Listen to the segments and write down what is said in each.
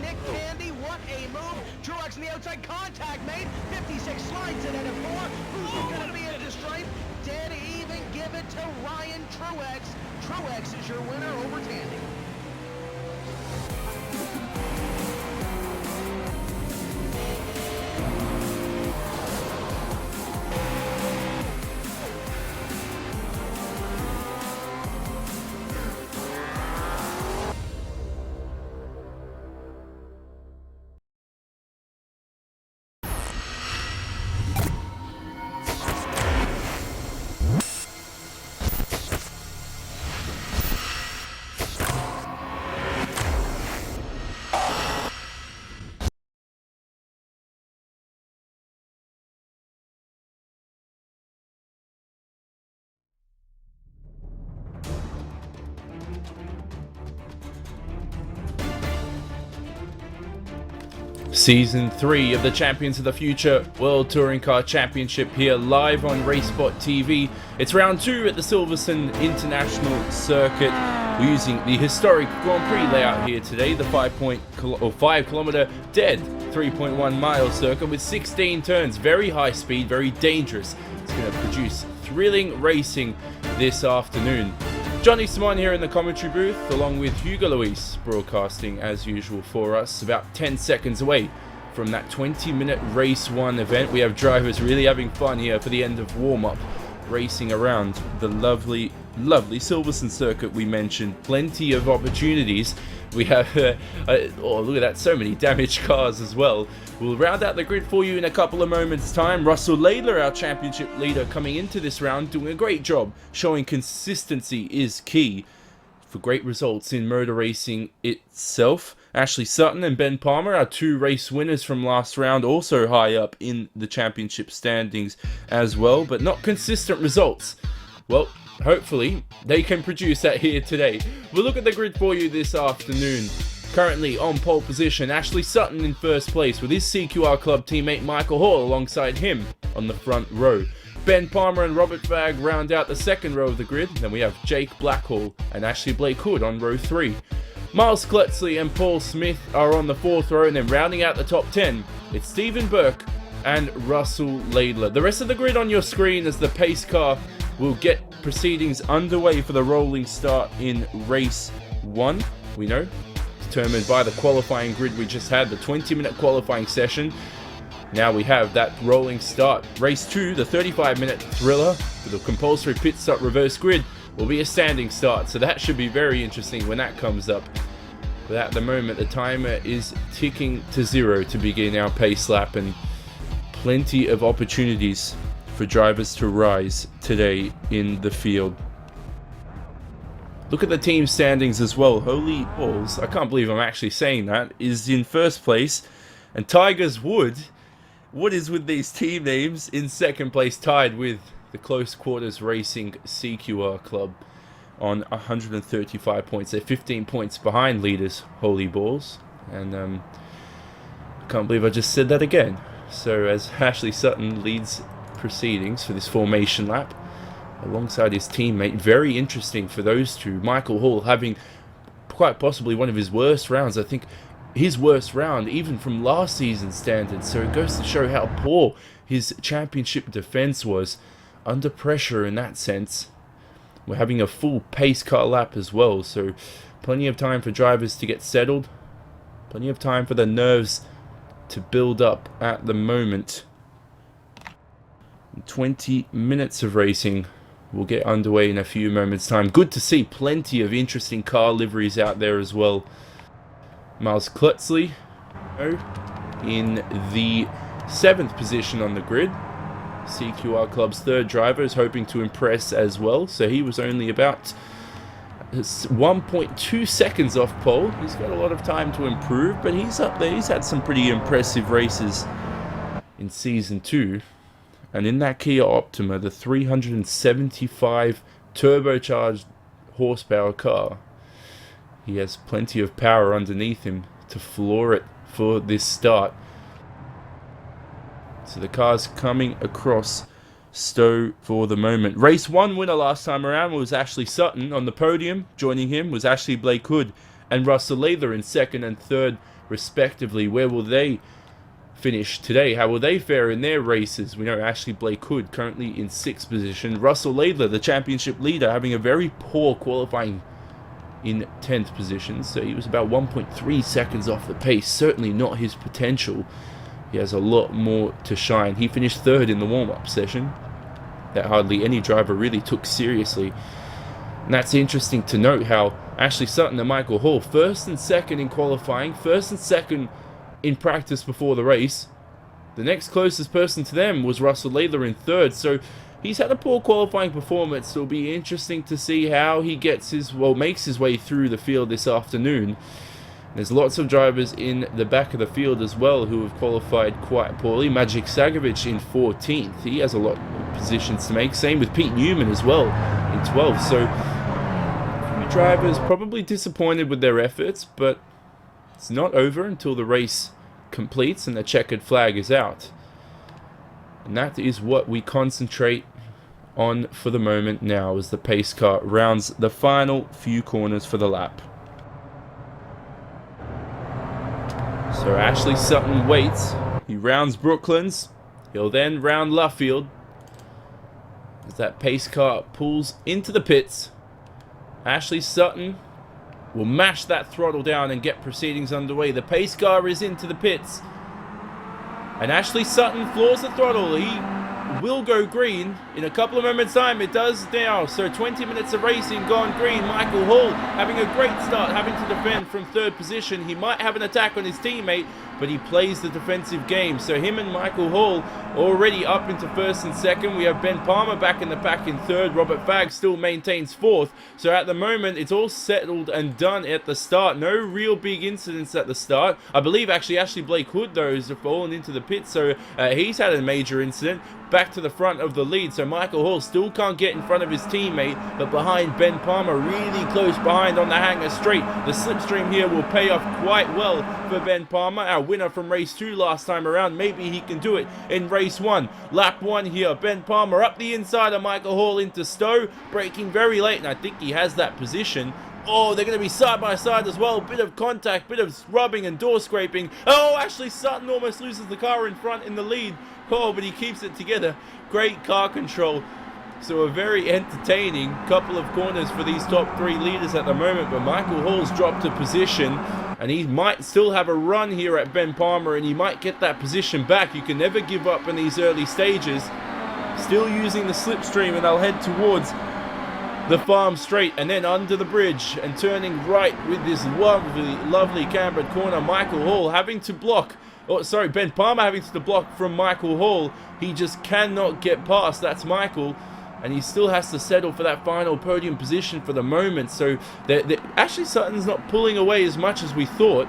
Nick Tandy, what a move. Truex on the outside, contact made. 56 slides it at a 4. Who's going to be at the stripe? Dead even, give it to Ryan Truex. Truex is your winner over Tandy. Season 3 of the Champions of the Future World Touring Car Championship here live on RaceSpotTV. It's round 2 at the Silverstone International Circuit. We're using the historic Grand Prix layout here today, the 5 kilometer dead 3.1 mile circuit with 16 turns, very high speed, very dangerous. It's going to produce thrilling racing this afternoon. Johnny Simon here in the commentary booth, along with Hugo Luis, broadcasting as usual for us, about 10 seconds away from that 20-minute race 1 event. We have drivers really having fun here for the end of warm-up, racing around the lovely Silverstone circuit we mentioned. Plenty of opportunities. We have, oh look at that, so many damaged cars as well. We'll round out the grid for you in a couple of moments time. Russell Laidler, our championship leader, coming into this round, doing a great job, showing consistency is key for great results in motor racing itself. Ashley Sutton and Ben Palmer, our 2 race winners from last round, also high up in the championship standings as well, but not consistent results. Well, hopefully they can produce that here today. We'll look at the grid for you this afternoon. Currently on pole position, Ashley Sutton in first place with his CQR Club teammate Michael Hall alongside him on the front row. Ben Palmer and Robert Fagg round out the second row of the grid. Then we have Jake Blackhall and Ashley Blake Hood on row 3. Miles Kletzley and Paul Smith are on the 4th row, and then rounding out the top 10, it's Stephen Burke and Russell Laidler. The rest of the grid on your screen as the pace car will get proceedings underway for the rolling start in race 1. We know, determined by the qualifying grid we just had, the 20-minute qualifying session. Now we have that rolling start. Race 2, the 35-minute thriller with a compulsory pit stop reverse grid, will be a standing start, so that should be very interesting when that comes up. But at the moment, the timer is ticking to 0 to begin our pace lap, and plenty of opportunities for drivers to rise today in the field. Look at the team standings as well. Holy balls, I can't believe I'm actually saying that, is in first place, and Tigers Wood, what is with these team names, in second place, tied with the Close Quarters Racing CQR Club on 135 points. They're 15 points behind leaders, Holy Balls, and I can't believe I just said that again. So as Ashley Sutton leads proceedings for this formation lap alongside his teammate, very interesting for those two. Michael Hall having quite possibly one of his worst rounds, I think his worst round even from last season's standards, so it goes to show how poor his championship defense was under pressure in that sense. We're having a full pace car lap as well, so plenty of time for drivers to get settled, plenty of time for the nerves to build up at the moment. 20 minutes of racing will get underway in a few moments time. Good to see plenty of interesting car liveries out there as well. Miles Kletzley in the 7th position on the grid. CQR Club's 3rd driver is hoping to impress as well, so he was only about 1.2 seconds off pole. He's got a lot of time to improve, but he's up there. He's had some pretty impressive races in Season 2. And in that Kia Optima, the 375 turbocharged horsepower car, he has plenty of power underneath him to floor it for this start. So the car's coming across Stowe for the moment. Race 1 winner last time around was Ashley Sutton. On the podium, joining him was Ashley Blake Hood and Russell Lathler in 2nd and 3rd respectively. Where will they finish today? How will they fare in their races? We know Ashley Blake Hood currently in 6th position. Russell Lathler, the championship leader, having a very poor qualifying in 10th position, so he was about 1.3 seconds off the pace. Certainly not his potential. He has a lot more to shine. He finished 3rd in the warm-up session, that hardly any driver really took seriously. And that's interesting to note how Ashley Sutton and Michael Hall, 1st and 2nd in qualifying, 1st and 2nd in practice before the race. The next closest person to them was Russell Lathler in 3rd, so he's had a poor qualifying performance. So it'll be interesting to see how he makes his way through the field this afternoon. There's lots of drivers in the back of the field as well who have qualified quite poorly. Magic Sagovic in 14th. He has a lot of positions to make. Same with Pete Newman as well in 12th. So a few drivers probably disappointed with their efforts, but it's not over until the race completes and the checkered flag is out. And that is what we concentrate on for the moment now as the pace car rounds the final few corners for the lap. So Ashley Sutton waits. He rounds Brooklands. He'll then round Luffield. As that pace car pulls into the pits, Ashley Sutton will mash that throttle down and get proceedings underway. The pace car is into the pits. And Ashley Sutton floors the throttle. He will go green in a couple of moments time. It does now. So 20 minutes of racing gone green. Michael Hall having a great start, having to defend from 3rd position. He might have an attack on his teammate, but he plays the defensive game. So him and Michael Hall already up into 1st and 2nd. We have Ben Palmer back in the pack in 3rd. Robert Fagg still maintains 4th. So at the moment, it's all settled and done at the start. No real big incidents at the start. I believe actually Ashley Blake Hood, though, has fallen into the pit. So he's had a major incident. Back to the front of the lead. So Michael Hall still can't get in front of his teammate, but behind Ben Palmer, really close behind on the hanger straight. The slipstream here will pay off quite well for Ben Palmer, our winner from race 2 last time around. Maybe he can do it in race 1. Lap 1 here. Ben Palmer up the inside of Michael Hall into Stowe, braking very late, and I think he has that position. Oh, they're going to be side by side as well. Bit of contact, bit of rubbing and door scraping. Oh, Ashley Sutton almost loses the car in front in the lead. Oh, but he keeps it together. Great car control. So a very entertaining couple of corners for these top 3 leaders at the moment. But Michael Hall's dropped a position, and he might still have a run here at Ben Palmer, and he might get that position back. You can never give up in these early stages. Still using the slipstream, and they'll head towards the farm straight and then under the bridge and turning right with this lovely cambered corner. Michael Hall having to block. Oh, sorry, Ben Palmer having to block from Michael Hall. He just cannot get past. That's Michael. And he still has to settle for that final podium position for the moment. So Ashley Sutton's not pulling away as much as we thought.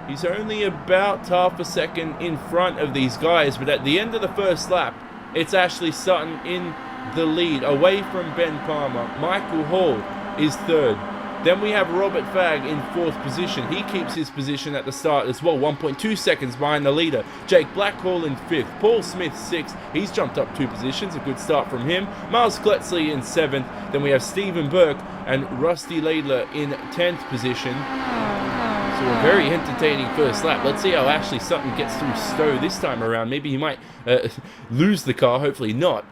He's only about half a second in front of these guys. But at the end of the first lap, it's Ashley Sutton in the lead, away from Ben Palmer. Michael Hall is 3rd. Then we have Robert Fagg in 4th position. He keeps his position at the start as well, 1.2 seconds behind the leader. Jake Blackhall in 5th. Paul Smith 6th. He's jumped up 2 positions. A good start from him. Miles Kletzley in 7th. Then we have Stephen Burke and Rusty Laidler in 10th position. So a very entertaining first lap. Let's see how Ashley Sutton gets through Stowe this time around. Maybe he might lose the car. Hopefully not.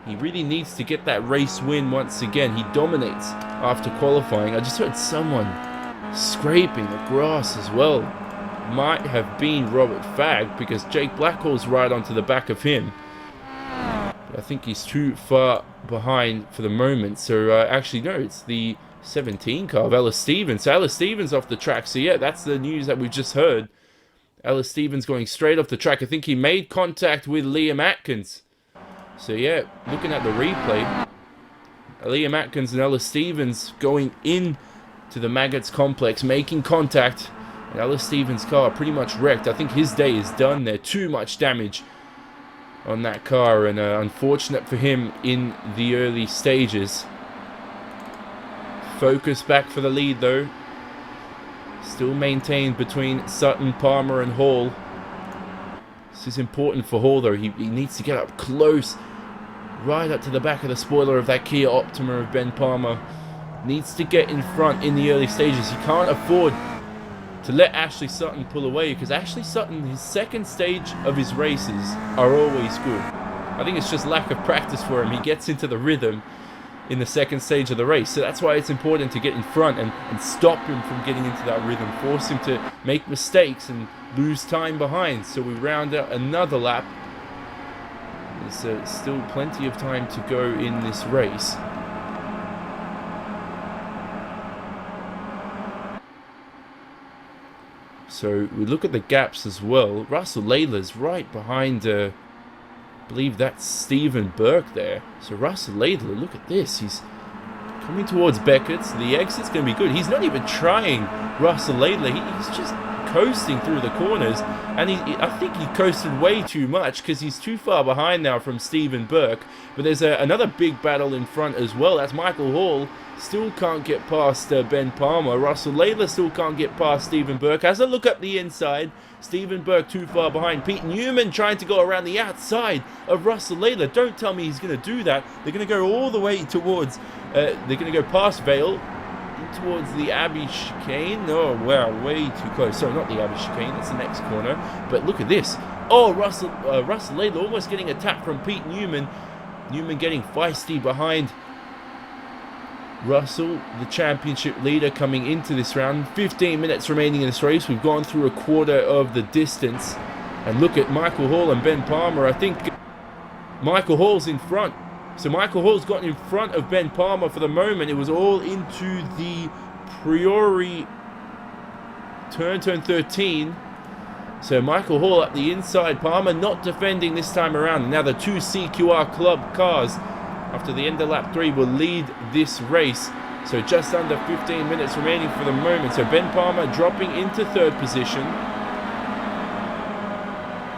He really needs to get that race win once again. He dominates after qualifying. I just heard someone scraping the grass as well. Might have been Robert Fagg, because Jake Blackhall's right onto the back of him. But I think he's too far behind for the moment. So actually, no, it's the 17 car of Ellis Stevens. So Ellis Stevens off the track. So yeah, that's the news that we just heard. Ellis Stevens going straight off the track. I think he made contact with Liam Atkins. So yeah, looking at the replay, Liam Atkins and Ellis Stevens going in to the Maggots complex, making contact, and Ellis Stevens' car pretty much wrecked. I think his day is done there. Too much damage on that car, and unfortunate for him in the early stages. Focus back for the lead though. Still maintained between Sutton, Palmer and Hall. This is important for Hall though. He needs to get up close, right up to the back of the spoiler of that Kia Optima of Ben Palmer. needs to get in front in the early stages. He can't afford to let Ashley Sutton pull away, because Ashley Sutton, his second stage of his races are always good. I think it's just lack of practice for him. He gets into the rhythm in the second stage of the race, so that's why it's important to get in front and stop him from getting into that rhythm, force him to make mistakes and lose time behind. So we round out another lap. There's still plenty of time to go in this race. So we look at the gaps as well. Russell Layla's right behind, I believe that's Stephen Burke there. So Russell Layla, look at this. He's coming towards Beckett. So the exit's going to be good. He's not even trying Russell Layla. He's just coasting through the corners. And I think he coasted way too much, because he's too far behind now from Stephen Burke. But there's another big battle in front as well. That's Michael Hall. Still can't get past Ben Palmer. Russell Layla still can't get past Stephen Burke. As I look up the inside, Stephen Burke too far behind. Pete Newman trying to go around the outside of Russell Layla. Don't tell me he's going to do that. They're going to go all the way towards, they're going to go past Vale towards the Abbey chicane. Oh, wow, way too close. Sorry, not the Abbey chicane. That's the next corner. But look at this. Oh, Russell Layla almost getting a tap from Pete Newman. Newman getting feisty behind Russell, the championship leader, coming into this round. 15 minutes remaining in this race. We've gone through a quarter of the distance. And look at Michael Hall and Ben Palmer. I think Michael Hall's in front. So Michael Hall's gotten in front of Ben Palmer for the moment. It was all into the Priori turn 13. So Michael Hall up the inside. Palmer not defending this time around. Now the two CQR Club cars, after the end of lap 3, will lead this race. So just under 15 minutes remaining for the moment. So Ben Palmer dropping into 3rd position.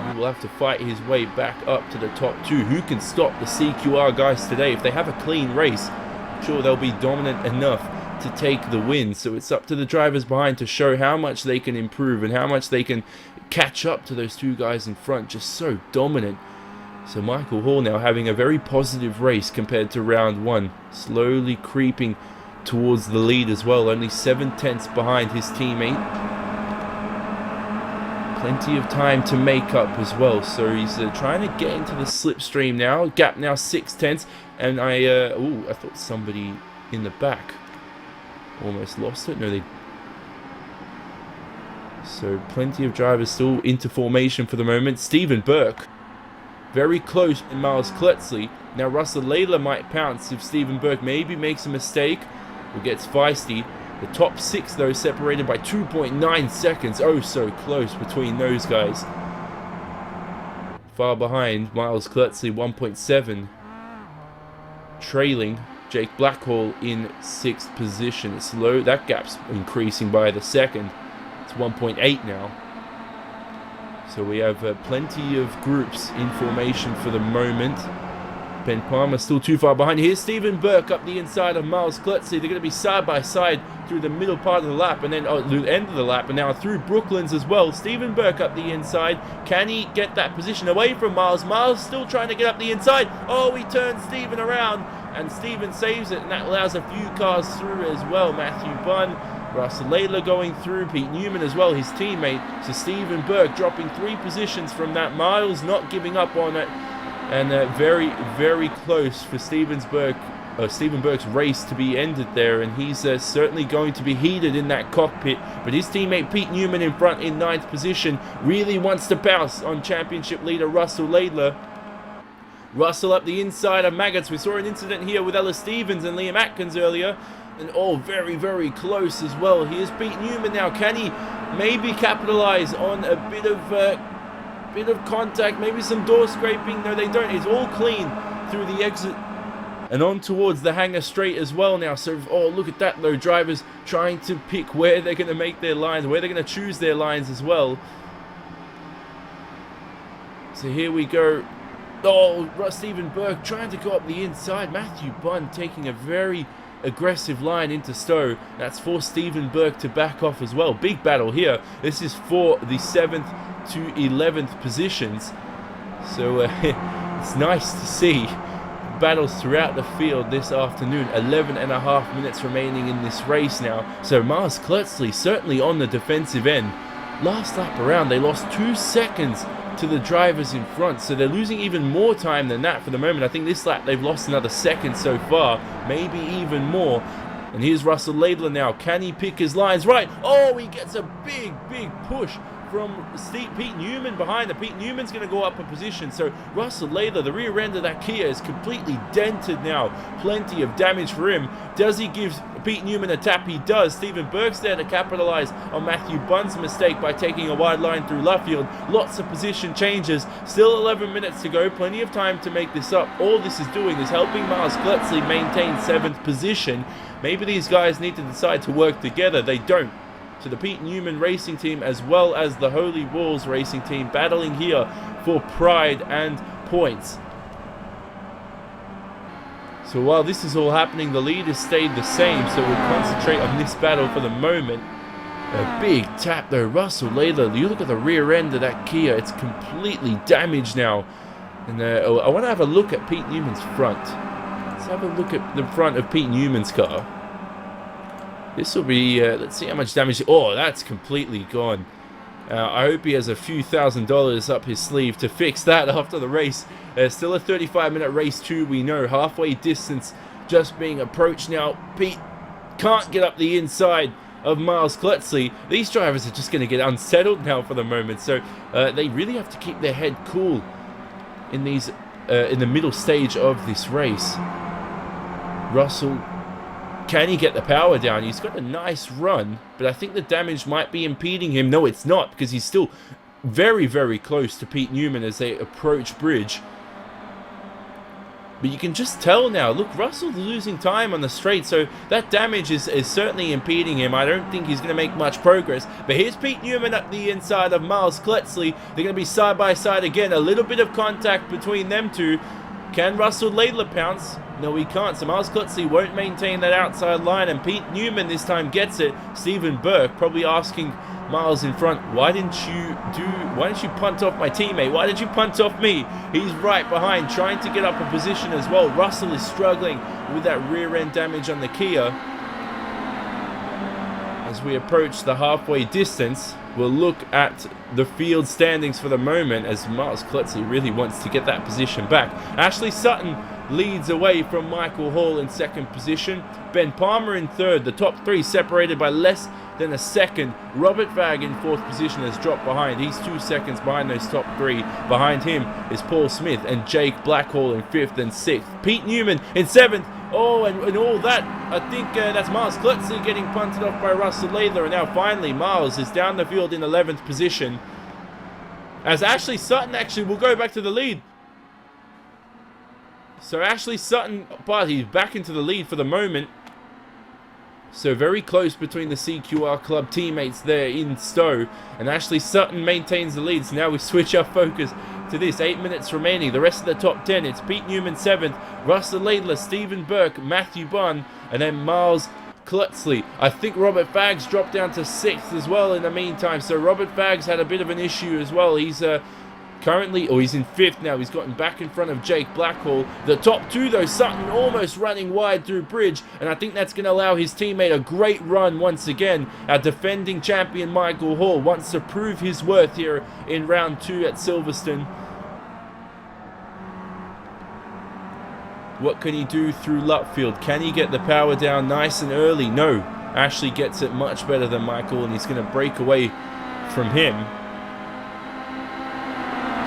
He will have to fight his way back up to the top 2. Who can stop the CQR guys today? If they have a clean race, I'm sure they'll be dominant enough to take the win. So it's up to the drivers behind to show how much they can improve and how much they can catch up to those two guys in front. Just so dominant. So Michael Hall now having a very positive race compared to round 1. Slowly creeping towards the lead as well. Only 7/10 behind his teammate. Plenty of time to make up as well. So he's trying to get into the slipstream now. Gap now 6/10. And I thought somebody in the back almost lost it. No, they... So plenty of drivers still into formation for the moment. Stephen Burke very close in Miles Kletzley. Now Russell Layla might pounce if Stephen Burke maybe makes a mistake or gets feisty. The top 6 though separated by 2.9 seconds. Oh, so close between those guys. Far behind, Miles Kletzley 1.7. Trailing Jake Blackhall in 6th position. It's low. That gap's increasing by the second. It's 1.8 now. So we have plenty of groups in formation for the moment. Ben Palmer still too far behind. Here's Stephen Burke up the inside of Miles Kletzley. They're going to be side by side through the middle part of the lap, and then the end of the lap, and now through Brooklands as well. Stephen Burke up the inside. Can he get that position away from Miles? Miles still trying to get up the inside. Oh, he turns Stephen around, and Stephen saves it, and that allows a few cars through as well. Matthew Bunn, Russell Layla going through, Pete Newman as well, his teammate. So Stephen Burke dropping 3 positions from that. Miles not giving up on it. And very, very close for Stephen Burke's race to be ended there. And he's certainly going to be heated in that cockpit. But his teammate Pete Newman in front in 9th position really wants to pounce on championship leader Russell Layla. Russell up the inside of Maggots. We saw an incident here with Ella Stevens and Liam Atkins earlier. And all very, very close as well. Here's Pete Newman now. Can he maybe capitalize on a bit of contact, maybe some door scraping? No, they don't. It's all clean through the exit and on towards the hangar straight as well now. So, oh, look at that though. Drivers trying to pick where they're going to make their lines, where they're going to choose their lines as well. So here we go. Oh, Stephen Burke trying to go up the inside. Matthew Bunn taking a very aggressive line into Stowe. That's for Stephen Burke to back off as well. Big battle here. This is for the 7th to 11th positions. So it's nice to see battles throughout the field this afternoon. 11.5 minutes remaining in this race now. So Miles Kletzley certainly on the defensive end. Last lap around, they lost 2 seconds to the drivers in front, so they're losing even more time than that for the moment. I think this lap they've lost another second so far, maybe even more. And here's Russell Laidler now. Can he pick his lines right? Oh, he gets a big push from Pete Newman behind him. Pete Newman's going to go up a position. So Russell Laidler, the rear end of that Kia, is completely dented now. Plenty of damage for him. Does he give Pete Newman a tap? He does. Stephen Burke's there to capitalize on Matthew Bunn's mistake by taking a wide line through Luffield. Lots of position changes. Still 11 minutes to go. Plenty of time to make this up. All this is doing is helping Miles Kletzley maintain 7th position. Maybe these guys need to decide to work together. They don't. So the Pete Newman racing team as well as the Holy Walls racing team battling here for pride and points. So while this is all happening, the leaders stayed the same, so we'll concentrate on this battle for the moment. A big tap though. Russell Laidler, you look at the rear end of that Kia, it's completely damaged now. And I want to have a look at Pete Newman's front. Let's have a look at the front of Pete Newman's car. This will be, let's see how much damage. Oh, that's completely gone. I hope he has a few $1,000s up his sleeve to fix that after the race. Still a 35-minute race too, we know. Halfway distance just being approached now. Pete can't get up the inside of Miles Kletzley. These drivers are just going to get unsettled now for the moment. So they really have to keep their head cool in these in the middle stage of this race. Russell, can he get the power down? He's got a nice run, but I think the damage might be impeding him. No, it's not, because he's still very close to Pete Newman as they approach bridge. But you can just tell now, look, Russell's losing time on the straight, so that damage is certainly impeding him. I don't think he's going to make much progress. But here's Pete Newman up the inside of Miles Kletzley. They're going to be side by side again. A little bit of contact between them two. Can Russell Laidler pounce? No, he can't. So Miles Kletzley won't maintain that outside line, and Pete Newman this time gets it. Stephen Burke probably asking Miles in front, why didn't you punt off my teammate? Why did you punt off me? He's right behind, trying to get up a position as well. Russell is struggling with that rear end damage on the Kia. As we approach the halfway distance, we'll look at the field standings for the moment, as Miles Kletzley really wants to get that position back. Ashley Sutton leads away from Michael Hall in 2nd position. Ben Palmer in 3rd. The top 3 separated by less than a second. Robert Vag in 4th position has dropped behind. He's 2 seconds behind those top 3. Behind him is Paul Smith and Jake Blackhall in 5th and 6th. Pete Newman in 7th. Oh, and all that, I think that's Miles Kletzley getting punted off by Russell Laidler. And now finally Miles is down the field in 11th position, as Ashley Sutton actually will go back to the lead. So Ashley Sutton, but he's back into the lead for the moment. So very close between the CQR Club teammates there in Stowe. And Ashley Sutton maintains the lead. So now we switch our focus to this. 8 minutes remaining. The rest of the top 10. It's Pete Newman 7th. Russell Laidler, Stephen Burke, Matthew Bunn. And then Miles Kletzley. I think Robert Fags dropped down to 6th as well in the meantime. So Robert Fags had a bit of an issue as well. He's currently, he's in 5th now. He's gotten back in front of Jake Blackhall. The top 2 though, Sutton almost running wide through bridge, and I think that's going to allow his teammate a great run once again. Our defending champion Michael Hall wants to prove his worth here in round 2 at Silverstone. What can he do through Lutfield? Can he get the power down nice and early? No. Ashley gets it much better than Michael, and he's going to break away from him.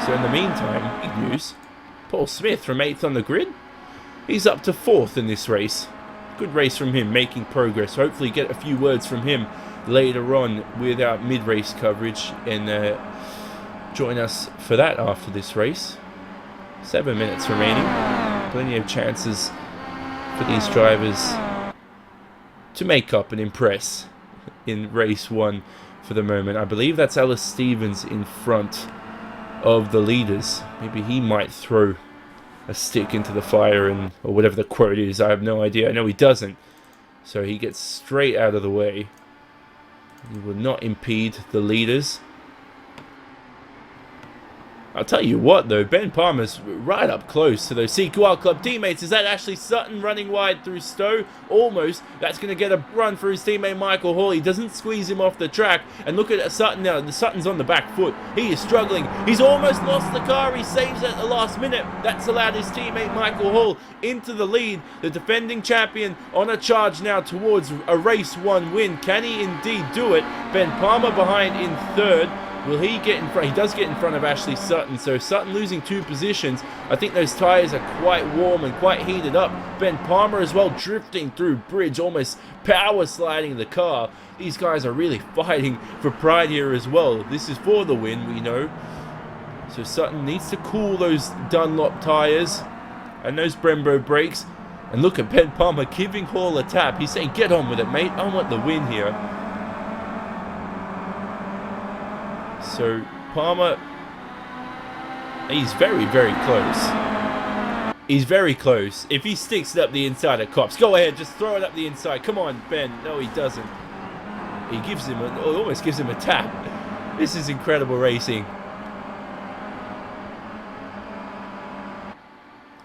So in the meantime, big news, Paul Smith from 8th on the grid. He's up to 4th in this race. Good race from him, making progress. Hopefully get a few words from him later on with our mid-race coverage, and join us for that after this race. 7 minutes remaining. Plenty of chances for these drivers to make up and impress in race 1 for the moment. I believe that's Alice Stevens in front of the leaders. Maybe he might throw a stick into the fire, and or whatever the quote is. I have no idea. I know he doesn't. So he gets straight out of the way. He will not impede the leaders. I'll tell you what though, Ben Palmer's right up close to those CQR Club teammates. Is that Ashley Sutton running wide through Stowe? Almost. That's going to get a run for his teammate Michael Hall. He doesn't squeeze him off the track. And look at Sutton now. The Sutton's on the back foot. He is struggling. He's almost lost the car. He saves it at the last minute. That's allowed his teammate Michael Hall into the lead. The defending champion on a charge now towards a race 1 win. Can he indeed do it? Ben Palmer behind in third. Will he get in front? He does get in front of Ashley Sutton. So Sutton losing 2 positions. I think those tyres are quite warm and quite heated up. Ben Palmer as well drifting through bridge, almost power sliding the car. These guys are really fighting for pride here as well. This is for the win, we know. So Sutton needs to cool those Dunlop tyres and those Brembo brakes. And look at Ben Palmer giving Hall a tap. He's saying, get on with it, mate. I want the win here. So Palmer, he's very, very close. He's very close. If he sticks it up the inside of Cops, go ahead, just throw it up the inside. Come on, Ben. No, he doesn't. He gives him, almost gives him a tap. This is incredible racing.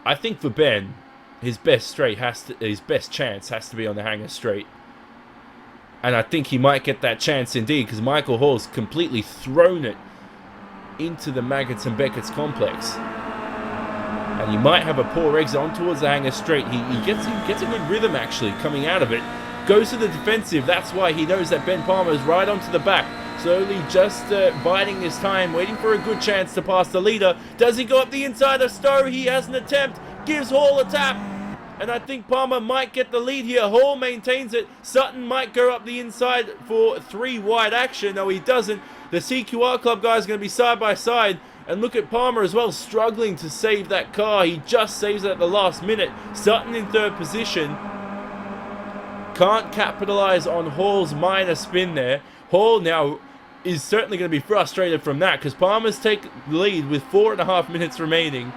I think for Ben, his best chance has to be on the Hangar Straight. And I think he might get that chance indeed, because Michael Hall's completely thrown it into the Maggots and Beckett's complex. And he might have a poor exit on towards the Hangar Straight. He gets a good rhythm actually coming out of it. Goes to the defensive. That's why he knows that Ben Palmer is right onto the back. Slowly just biding his time, waiting for a good chance to pass the leader. Does he go up the inside of Stowe? He has an attempt. Gives Hall a tap. And I think Palmer might get the lead here. Hall maintains it. Sutton might go up the inside for 3 wide action. No, he doesn't. The CQR Club guy is going to be side by side. And look at Palmer as well, struggling to save that car. He just saves it at the last minute. Sutton in third position. Can't capitalize on Hall's minor spin there. Hall now is certainly going to be frustrated from that, because Palmer's taken the lead with 4.5 minutes remaining.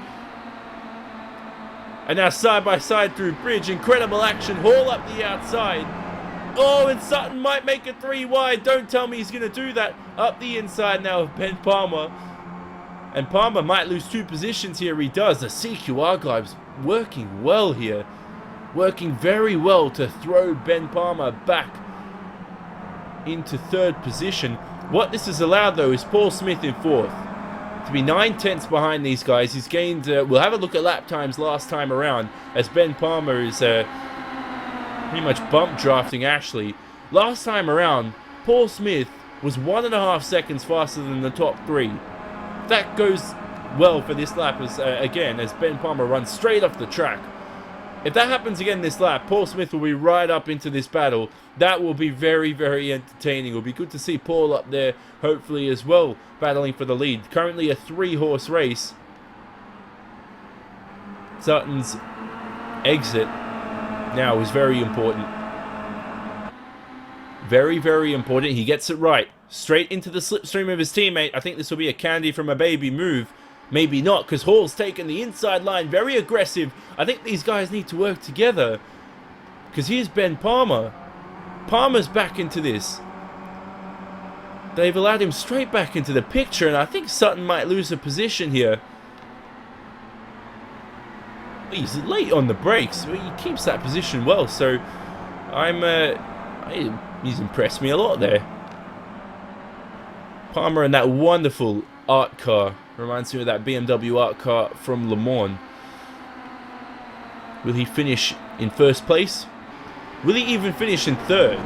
And now side by side through bridge. Incredible action. Hall up the outside. Oh, and Sutton might make it 3 wide. Don't tell me he's going to do that. Up the inside now of Ben Palmer. And Palmer might lose 2 positions here. He does. The CQR guys working well here. Working very well to throw Ben Palmer back into third position. What this has allowed, though, is Paul Smith in fourth. To be 9/10 behind these guys. He's gained, we'll have a look at lap times last time around, as Ben Palmer is pretty much bump drafting Ashley. Last time around, Paul Smith was 1.5 seconds faster than the top 3. That goes well for this lap as, again, as Ben Palmer runs straight off the track. If that happens again this lap, Paul Smith will be right up into this battle. That will be very, very entertaining. It will be good to see Paul up there, hopefully as well, battling for the lead. Currently a 3-horse race. Sutton's exit now is very important. Very, very important. He gets it right. Straight into the slipstream of his teammate. I think this will be a candy from a baby move. Maybe not, because Hall's taken the inside line, very aggressive. I think these guys need to work together, because here's Ben Palmer. Palmer's back into this. They've allowed him straight back into the picture, and I think Sutton might lose a position here. He's late on the brakes, but he keeps that position well, so he's impressed me a lot there. Palmer and that wonderful art car. Reminds me of that BMW art car from Le Mans. Will he finish in first place? Will he even finish in third?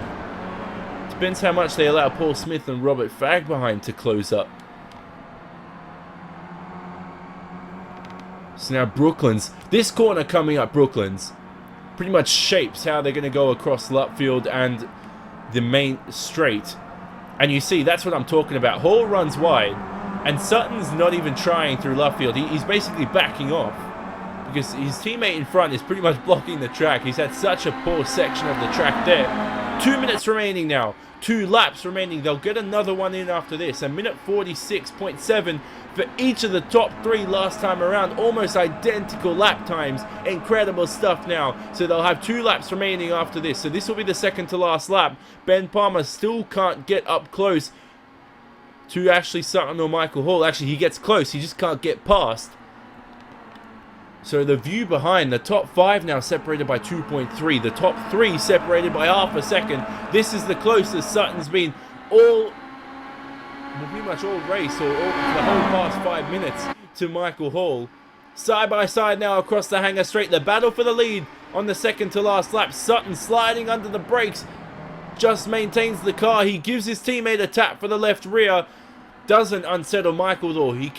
Depends how much they allow Paul Smith and Robert Fagg behind to close up. So now Brooklands. This corner coming up, Brooklands, pretty much shapes how they're going to go across Lutfield and the main straight. And you see, that's what I'm talking about. Hall runs wide. And Sutton's not even trying through Lutfield. He's basically backing off, because his teammate in front is pretty much blocking the track. He's had such a poor section of the track there. 2 minutes remaining now. 2 laps remaining. They'll get another one in after this. A minute 46.7 for each of the top 3 last time around. Almost identical lap times. Incredible stuff now. So they'll have 2 laps remaining after this. So this will be the second to last lap. Ben Palmer still can't get up close to Ashley Sutton or Michael Hall. Actually, he gets close. He just can't get past. So the view behind, the top 5 now separated by 2.3. The top 3 separated by half a second. This is the closest Sutton's been all, well, pretty much all race, or all, the whole past 5 minutes, to Michael Hall. Side by side now across the hangar straight. The battle for the lead on the second to last lap. Sutton sliding under the brakes. Just maintains the car. He gives his teammate a tap for the left rear. Doesn't unsettle Michael though. He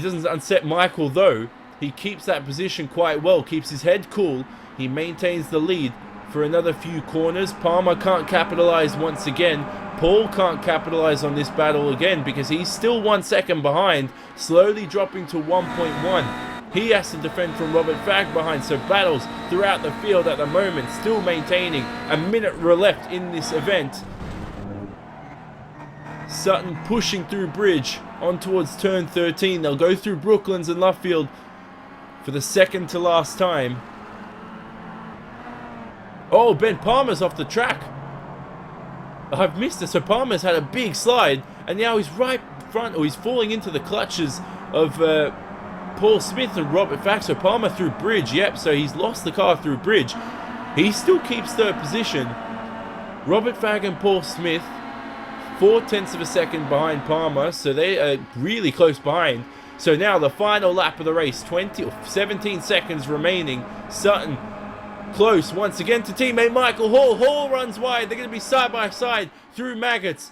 doesn't unset Michael though. He keeps that position quite well. Keeps his head cool. He maintains the lead for another few corners. Palmer can't capitalize once again. Paul can't capitalize on this battle again because he's still 1 second behind, slowly dropping to 1.1. He has to defend from Robert Fagg behind, so battles throughout the field at the moment, still maintaining a minute left in this event. Sutton pushing through bridge on towards turn 13. They'll go through Brooklands and Luffield for the second to last time. Oh, Ben Palmer's off the track. I've missed it. So Palmer's had a big slide, and now he's right front, or he's falling into the clutches of Paul Smith and Robert Fagg. So Palmer through bridge, yep, so he's lost the car through bridge. He still keeps third position. Robert Fagg and Paul Smith, 0.4 of a second behind Palmer, so they are really close behind. So now the final lap of the race, 17 seconds remaining. Sutton close once again to teammate Michael Hall. Hall runs wide. They're going to be side by side through maggots.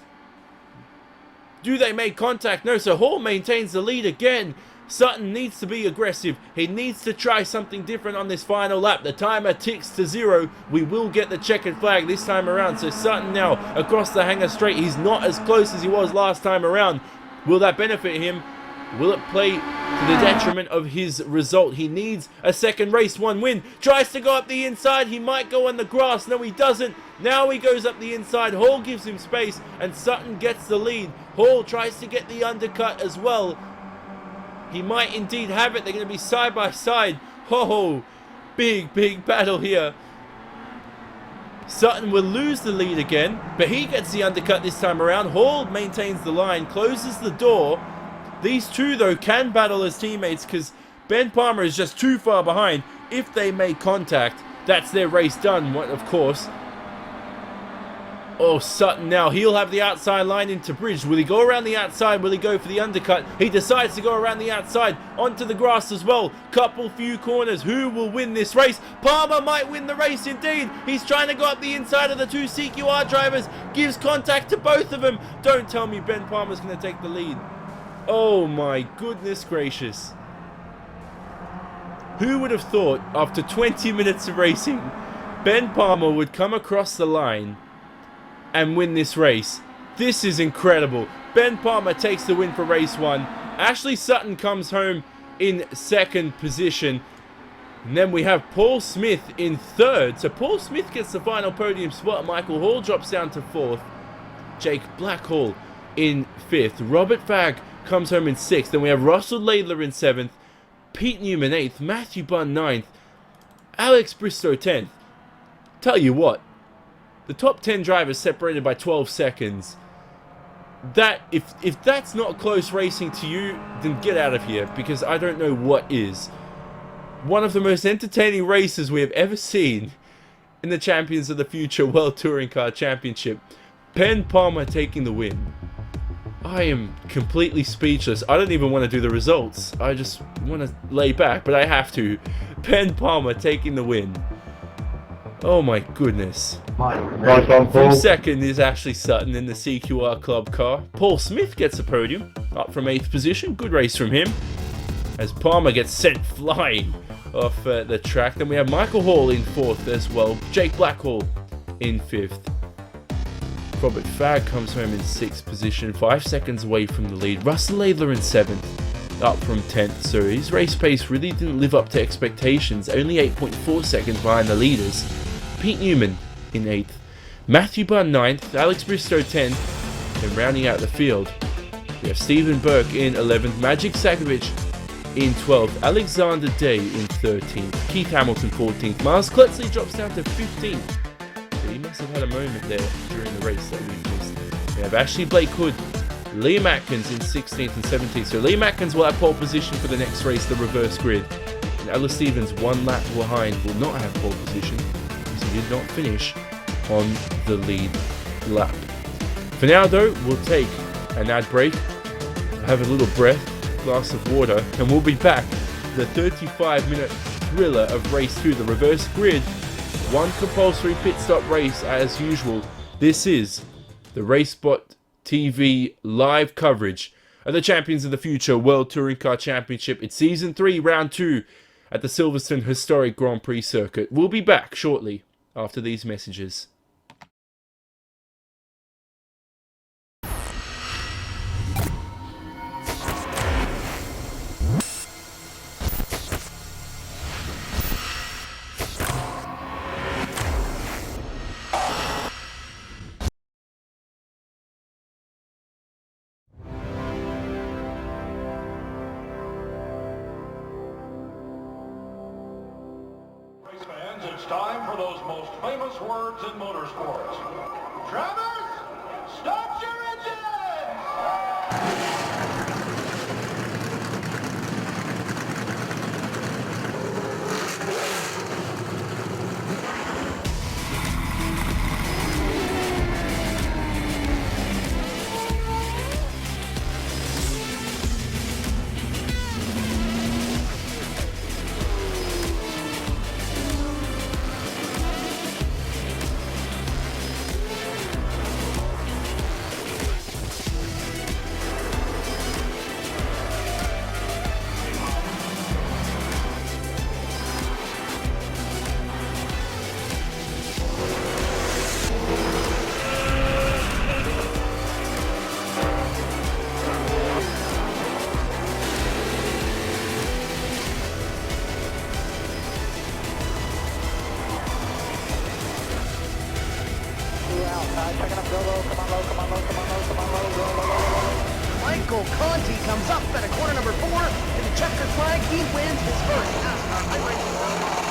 Do they make contact? No, so Hall maintains the lead again. Sutton needs to be aggressive. He needs to try something different on this final lap. The timer ticks to 0. We will get the checkered flag this time around. So Sutton now across the hangar straight. He's not as close as he was last time around. Will that benefit him? Will it play to the detriment of his result? He needs a second race 1 win. Tries to go up the inside. He might go on the grass. No, he doesn't. Now he goes up the inside. Hall gives him space, and Sutton gets the lead. Hall tries to get the undercut as well. He might indeed have it. They're going to be side by side. Oh, big battle here. Sutton will lose the lead again, but he gets the undercut this time around. Hall maintains the line, closes the door. These two, though, can battle as teammates because Ben Palmer is just too far behind. If they make contact, that's their race done, of course. Oh, Sutton now. He'll have the outside line into bridge. Will he go around the outside? Will he go for the undercut? He decides to go around the outside onto the grass as well. Few corners. Who will win this race? Palmer might win the race indeed. He's trying to go up the inside of the two CQR drivers. Gives contact to both of them. Don't tell me Ben Palmer's going to take the lead. Oh my goodness gracious. Who would have thought after 20 minutes of racing, Ben Palmer would come across the line and win this race? This is incredible. Ben Palmer takes the win for race 1. Ashley Sutton comes home in second position. And then we have Paul Smith in third. So Paul Smith gets the final podium spot. Michael Hall drops down to 4th. Jake Blackhall in 5th. Robert Fagg comes home in 6th. Then we have Russell Laidler in 7th. Pete Newman 8th. Matthew Bunn 9th. Alex Bristow 10th. Tell you what, the top 10 drivers separated by 12 seconds. That if that's not close racing to you, then get out of here, because I don't know what is. One of the most entertaining races we have ever seen in the Champions of the Future World Touring Car Championship. Ben Palmer taking the win. I am completely speechless. I don't even want to do the results. I just want to lay back, but I have to. Ben Palmer taking the win. Oh my goodness. Nice one, Paul. Second is Ashley Sutton in the CQR Club car. Paul Smith gets a podium, up from 8th position. Good race from him, as Palmer gets sent flying off the track. Then we have Michael Hall in 4th as well. Jake Blackhall in 5th. Robert Fagg comes home in 6th position, 5 seconds away from the lead. Russell Laidler in 7th, up from 10th. So his race pace really didn't live up to expectations. Only 8.4 seconds behind the leaders. Pete Newman in 8th. Matthew Bunn 9th. Alex Bristow 10th. And rounding out the field, we have Stephen Burke in 11th. Magic Sakovic in 12th. Alexander Day in 13th. Keith Hamilton 14th. Miles Kletzley drops down to 15th. So he must have had a moment there during the race that we've missed. We have Ashley Blake Hood Liam Atkins in 16th and 17th. So Liam Atkins will have pole position for the next race, the reverse grid. And Ella Stevens, 1 lap behind, will not have pole position because he did not finish on the lead lap. For now though, we'll take an ad break, have a little breath, glass of water, and we'll be back. The 35-minute thriller of race 2, the reverse grid, 1 compulsory pit stop race as usual. This is the RaceSpotTV live coverage of the Champions of the Future World Touring Car Championship. It's Season 3, Round 2 at the Silverstone Historic Grand Prix Circuit. We'll be back shortly after these messages. It's time for those most famous words in motorsports. Travis, start your engines! Michael Conti comes up at a corner number 4 in the checkered flag. He wins his first NASCAR iRacing.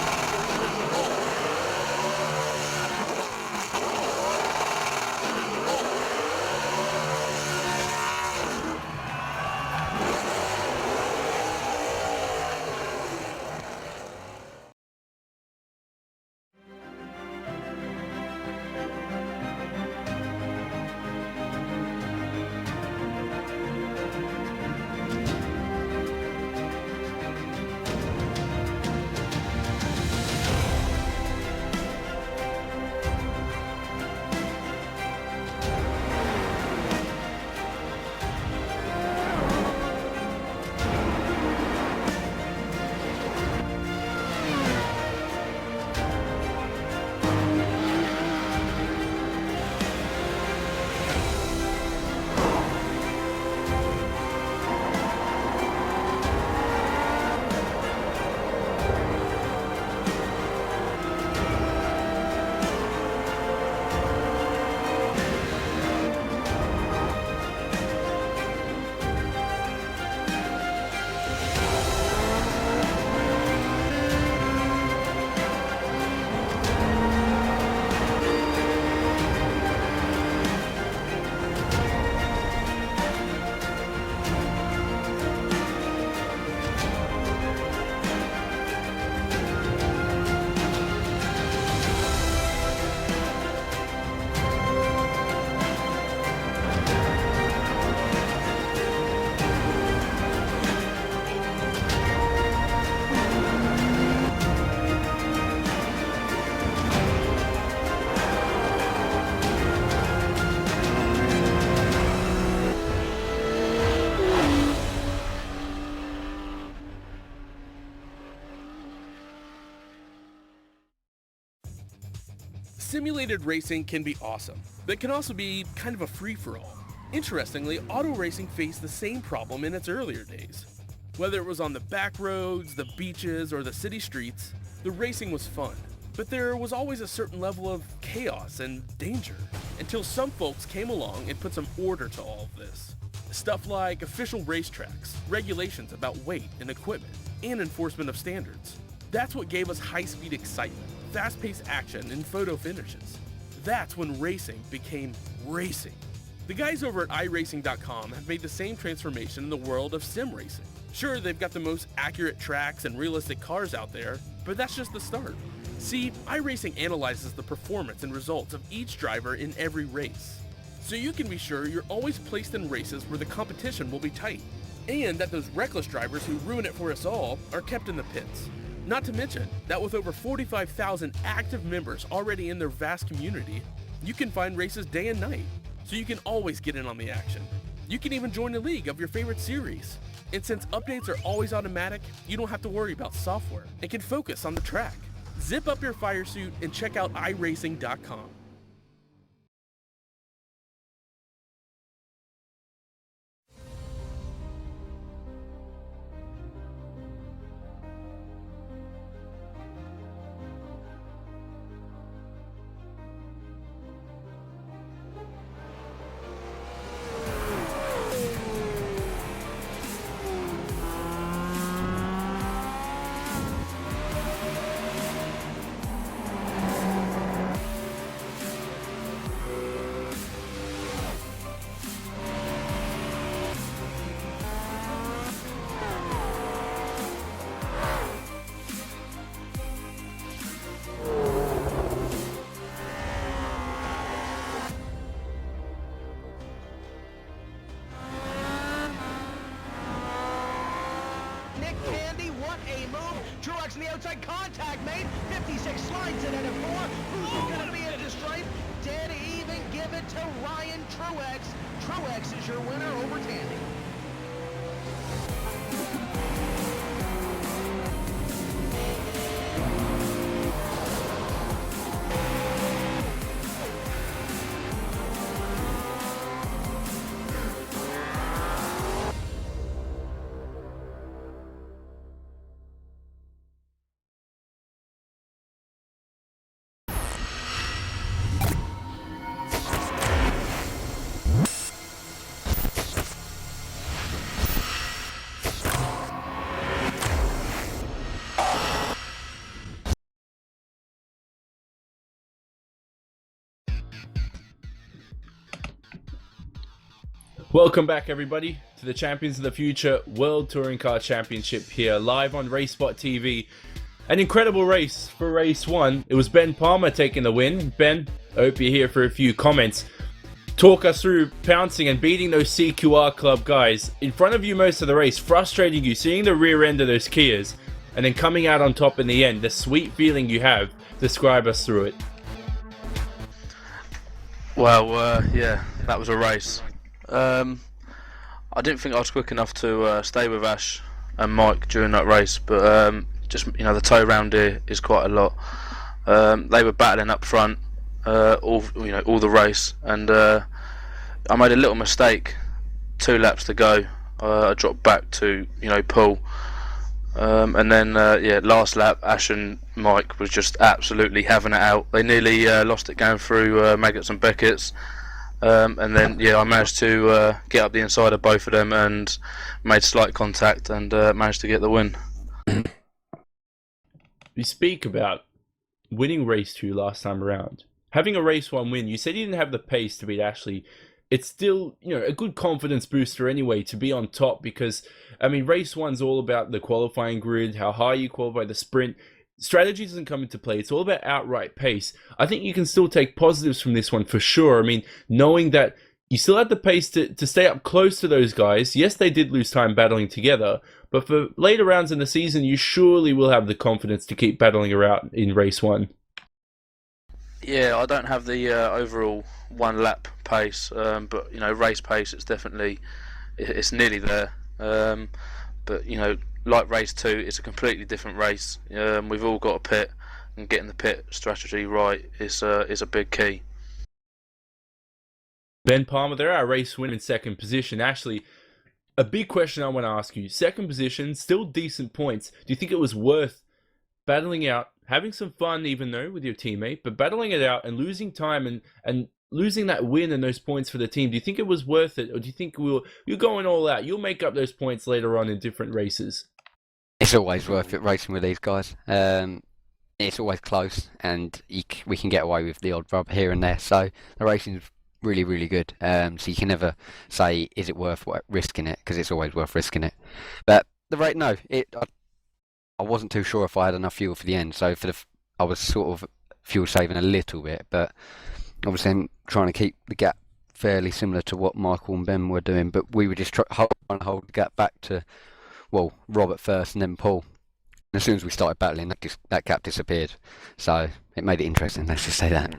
Simulated racing can be awesome, but can also be kind of a free-for-all. Interestingly, auto racing faced the same problem in its earlier days. Whether it was on the back roads, the beaches, or the city streets, the racing was fun. But there was always a certain level of chaos and danger, until some folks came along and put some order to all of this. Stuff like official racetracks, regulations about weight and equipment, and enforcement of standards. That's what gave us high-speed excitement, fast-paced action, and photo finishes. That's when racing became racing. The guys over at iRacing.com have made the same transformation in the world of sim racing. Sure, they've got the most accurate tracks and realistic cars out there, but that's just the start. See, iRacing analyzes the performance and results of each driver in every race, so you can be sure you're always placed in races where the competition will be tight, and that those reckless drivers who ruin it for us all are kept in the pits. Not to mention that with over 45,000 active members already in their vast community, you can find races day and night, so you can always get in on the action. You can even join a league of your favorite series. And since updates are always automatic, you don't have to worry about software and can focus on the track. Zip up your fire suit and check out iRacing.com. Truex on the outside, contact made. 56 slides it at a 4. Who's going to be at the stripe? Dead even, give it to Ryan Truex. Truex is your winner over Tandy. Welcome back, everybody, to the Champions of the Future World Touring Car Championship here, live on RaceSpotTV. An incredible race for race 1. It was Ben Palmer taking the win. Ben, I hope you're here for a few comments. Talk us through pouncing and beating those CQR Club guys in front of you most of the race, frustrating you, seeing the rear end of those Kias, and then coming out on top in the end. The sweet feeling you have. Describe us through it. Well, yeah, that was a race. I didn't think I was quick enough to stay with Ash and Mike during that race, but just the tow round here is quite a lot. They were battling up front all the race, and I made a little mistake. 2 laps to go, I dropped back to pull, and then last lap Ash and Mike was just absolutely having it out. They nearly lost it going through Maggots and Beckett's. And then I managed to get up the inside of both of them and made slight contact and managed to get the win. You speak about winning race 2 last time around. Having a race 1 win, you said you didn't have the pace to beat Ashley. It's still, a good confidence booster anyway to be on top because, race 1's all about the qualifying grid, how high you qualify, the sprint. Strategy doesn't come into play. It's all about outright pace. I think you can still take positives from this one for sure. Knowing that you still had the pace to stay up close to those guys. Yes, they did lose time battling together, but for later rounds in the season, you surely will have the confidence to keep battling her out in race 1. Yeah, I don't have the overall 1 lap pace, but race pace, it's nearly there. But like race 2, it's a completely different race. We've all got a pit, and getting the pit strategy right is a big key. Ben Palmer, they're our race winner in 2nd position. Ashley, a big question I want to ask you. 2nd position, still decent points. Do you think it was worth battling out, having some fun even though with your teammate, but battling it out and losing time and losing that win and those points for the team? Do you think it was worth it, or do you think you're going all out? You'll make up those points later on in different races. It's always worth it racing with these guys. It's always close, and we can get away with the odd rub here and there. So the racing's really, really good. So you can never say, is it worth risking it? Because it's always worth risking it. But the rate, no, I wasn't too sure if I had enough fuel for the end. So I was sort of fuel saving a little bit, but obviously I'm trying to keep the gap fairly similar to what Michael and Ben were doing. But we were just trying to hold the gap back to, well, Rob at first and then Paul. And as soon as we started battling, that gap disappeared. So it made it interesting, let's just say that.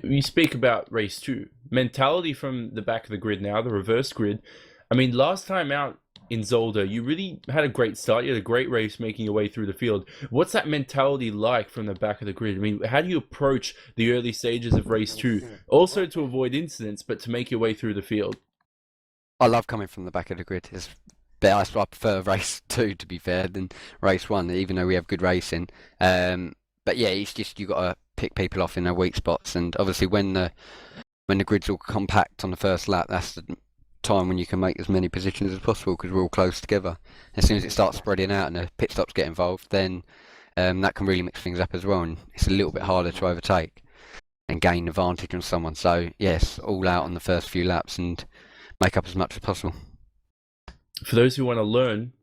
You speak about race 2. Mentality from the back of the grid now, the reverse grid. I mean, last time out in Zolder, you really had a great start. You had a great race making your way through the field. What's that mentality like from the back of the grid? I mean, how do you approach the early stages of race 2? Also to avoid incidents, but to make your way through the field. I love coming from the back of the grid. I prefer race 2, to be fair, than race 1, even though we have good racing. But yeah, it's just you got to pick people off in their weak spots, and obviously when the grid's all compact on the first lap, that's the time when you can make as many positions as possible because we're all close together. As soon as it starts spreading out and the pit stops get involved, then that can really mix things up as well, and it's a little bit harder to overtake and gain advantage on someone. So yes, all out on the first few laps and make up as much as possible. For those who want to learn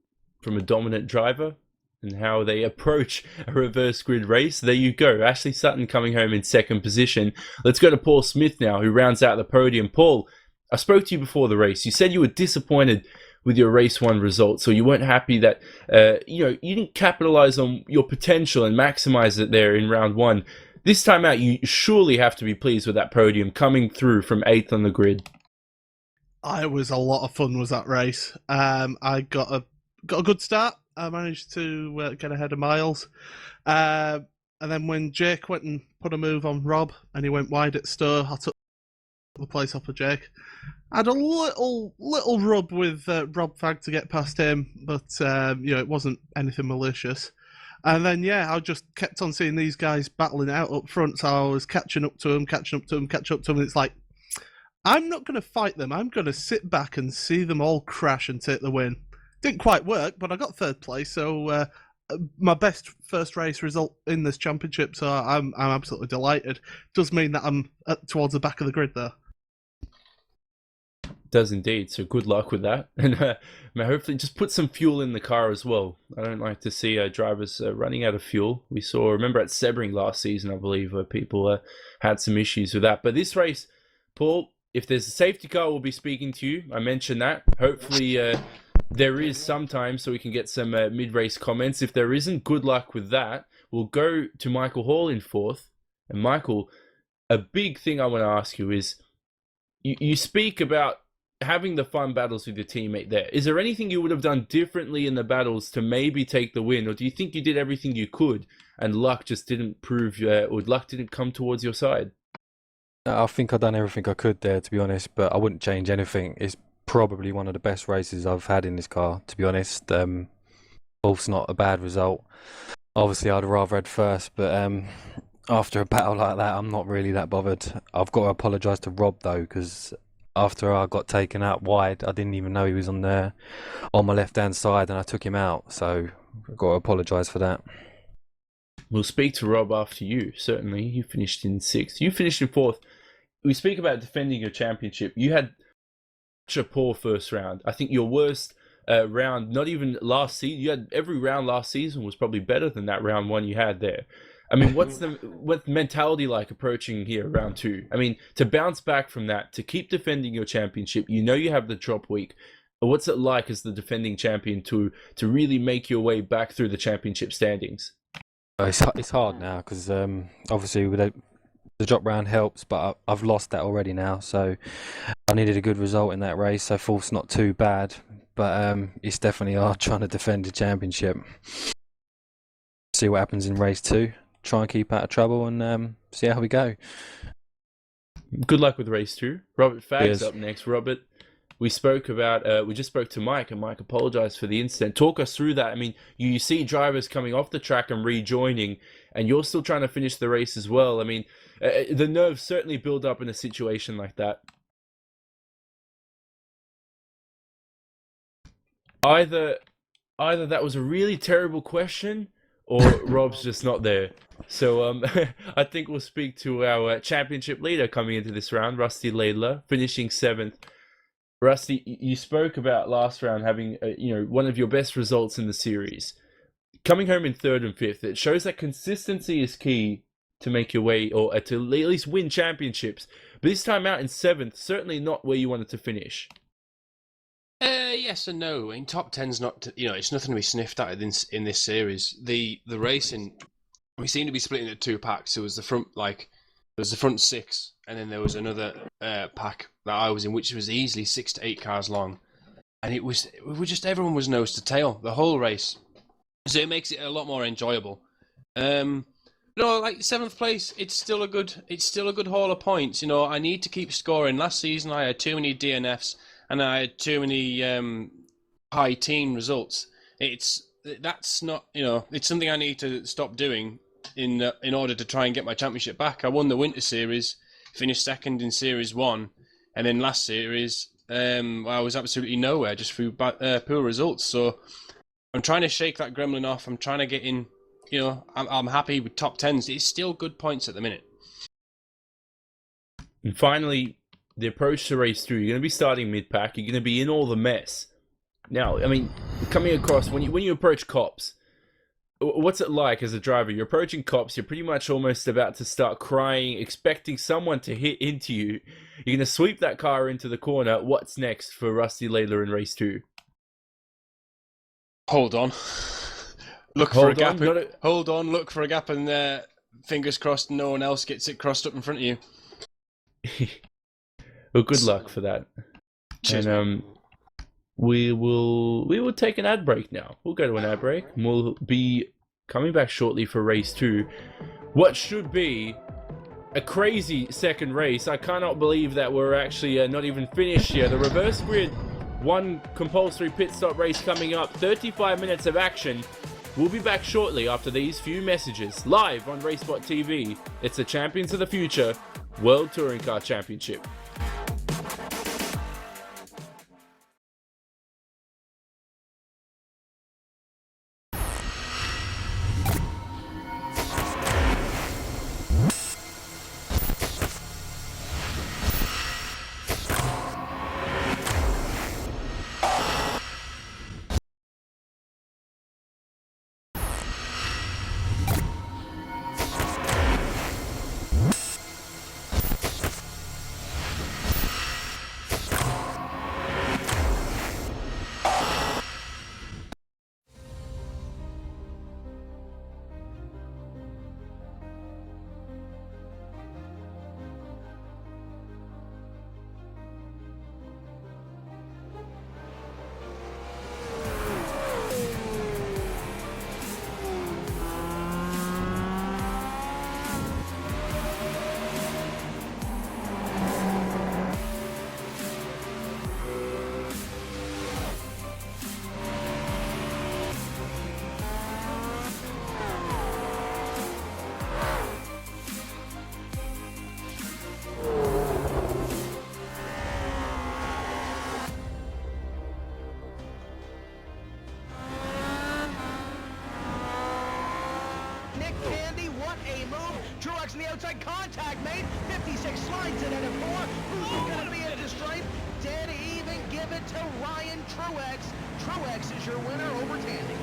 from a dominant driver and how they approach a reverse grid race, there you go. Ashley Sutton coming home in second position. Let's go to Paul Smith now, who rounds out the podium. Paul, I spoke to you before the race. You said you were disappointed with your race 1 results, so you weren't happy that you didn't capitalize on your potential and maximize it there in round 1. This time out, you surely have to be pleased with that podium coming through from 8th on the grid. It was a lot of fun, was that race. I got a good start. I managed to get ahead of Miles. And then when Jake went and put a move on Rob and he went wide at Stowe, I took the place off of Jake. I had a little rub with Rob Fagg to get past him, but it wasn't anything malicious. And then I just kept on seeing these guys battling out up front, so I was catching up to them, and it's like, I'm not going to fight them. I'm going to sit back and see them all crash and take the win. Didn't quite work, but I got 3rd place, so my best first race result in this championship, so I'm absolutely delighted. Does mean that I'm towards the back of the grid there. Does indeed, so good luck with that. And hopefully just put some fuel in the car as well. I don't like to see drivers running out of fuel. Remember at Sebring last season, I believe, where people had some issues with that. But this race, Paul, if there's a safety car, we'll be speaking to you. I mentioned that. Hopefully there is sometime so we can get some mid-race comments. If there isn't, good luck with that. We'll go to Michael Hall in 4th. And Michael, a big thing I want to ask you is, you speak about having the fun battles with your teammate there. Is there anything you would have done differently in the battles to maybe take the win? Or do you think you did everything you could and luck just didn't or luck didn't come towards your side? I think I've done everything I could there, to be honest, but I wouldn't change anything. It's probably one of the best races I've had in this car, to be honest. Both's not a bad result. Obviously, I'd rather had first, but after a battle like that, I'm not really that bothered. I've got to apologise to Rob, though, because after I got taken out wide, I didn't even know he was on my left-hand side, and I took him out, so I've got to apologise for that. We'll speak to Rob after you, certainly. You finished in 6th. You finished in 4th. We speak about defending your championship. You had such a poor first round. I think your worst round, not even last season. You had every round last season was probably better than that round 1 you had there. I mean, what's mentality like approaching here round 2? I mean, to bounce back from that, to keep defending your championship, you have the drop week. What's it like as the defending champion to really make your way back through the championship standings? It's hard now because obviously the drop round helps, but I've lost that already now, so I needed a good result in that race, so 4th's not too bad, but it's definitely hard trying to defend the championship. See what happens in race 2, try and keep out of trouble, and see how we go. Good luck with race 2. Robert Fagg's Cheers. up next. Robert, we just spoke to Mike, and Mike apologized for the incident. Talk us through that. I mean, you see drivers coming off the track and rejoining, and you're still trying to finish the race as well. I mean, the nerves certainly build up in a situation like that. Either that was a really terrible question, or Rob's just not there. So I think we'll speak to our championship leader coming into this round, Rusty Laidler, finishing 7th. Rusty, you spoke about last round having one of your best results in the series. Coming home in 3rd and 5th, it shows that consistency is key to make your way, or to at least win championships. But this time out in 7th, certainly not where you wanted to finish. Yes and no. In top 10's not, it's nothing to be sniffed at in this series. The racing, we seem to be splitting into 2 packs. There was the front 6, and then there was another pack that I was in, which was easily 6 to 8 cars long, and it was just everyone was nose to tail the whole race, so it makes it a lot more enjoyable. Like 7th place, it's still a good haul of points. I need to keep scoring. Last season I had too many DNFs and I had too many high teen results. That's not, it's something I need to stop doing in order to try and get my championship back. I won the Winter Series, finished 2nd in Series 1, and then last series I was absolutely nowhere just through poor results. So I'm trying to shake that gremlin off. I'm trying to get in. I'm happy with top 10s. It's still good points at the minute. And finally, the approach to race 2. You're going to be starting mid-pack. You're going to be in all the mess. Now, I mean, coming across, when you approach cops, what's it like as a driver? You're approaching cops. You're pretty much almost about to start crying, expecting someone to hit into you. You're going to sweep that car into the corner. What's next for Rusty Laidler in race 2? Hold on. Look for a gap, and fingers crossed no one else gets it crossed up in front of you. Well, good luck for that. Cheers, and we will take an ad break now. We'll go to an ad break, and we'll be coming back shortly for race 2. What should be a crazy second race. I cannot believe that we're actually not even finished here. The reverse grid, 1 compulsory pit stop race coming up, 35 minutes of action. We'll be back shortly after these few messages, live on RaceSpotTV. It's the Champions of the Future World Touring Car Championship. Truex in the outside, contact made. 56 slides it into 4. Who's going to be at the stripe? Dead even, give it to Ryan Truex. Truex is your winner over Tandy.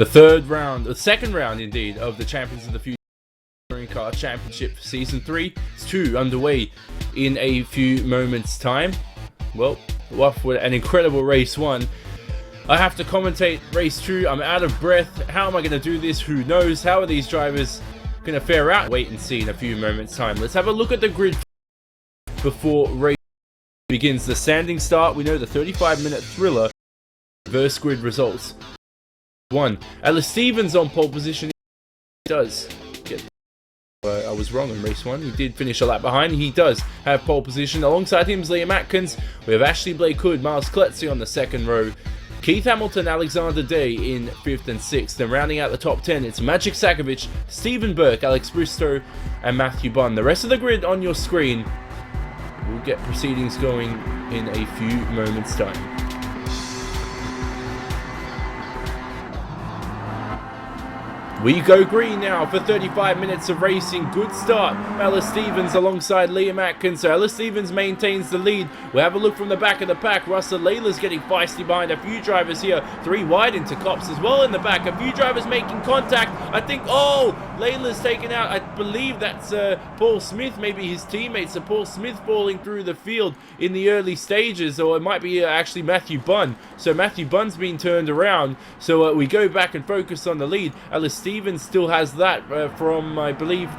The second round indeed, of the Champions of the Future Touring Car Championship for Season 3. It's 2 underway in a few moments' time. Well, off with an incredible race 1. I have to commentate race 2. I'm out of breath. How am I going to do this? Who knows? How are these drivers going to fare out? Wait and see in a few moments' time. Let's have a look at the grid before race begins. The standing start. We know the 35-minute thriller. Reverse grid results. 1. Alice Stevens on pole position. He does get. I was wrong on race 1. He did finish a lap behind. He does have pole position. Alongside him is Liam Atkins. We have Ashley Blake Hood, Miles Kletsy on the second row. Keith Hamilton, Alexander Day in 5th and 6th. Then rounding out the top 10, it's Magic Sakovic, Stephen Burke, Alex Bristow, and Matthew Bunn. The rest of the grid on your screen. We'll get proceedings going in a few moments' time. We go green now for 35 minutes of racing. Good start. Alice Stevens alongside Liam Atkins. So Alice Stevens maintains the lead. We'll have a look from the back of the pack. Russell Layla's getting feisty behind a few drivers here. 3 wide into Cops as well in the back. A few drivers making contact. I think, oh, Layla's taken out. I believe that's Paul Smith, maybe his teammate. So Paul Smith falling through the field in the early stages. Or it might be actually Matthew Bunn. So Matthew Bunn's been turned around. So we go back and focus on the lead. Alice Stevens still has that from, I believe,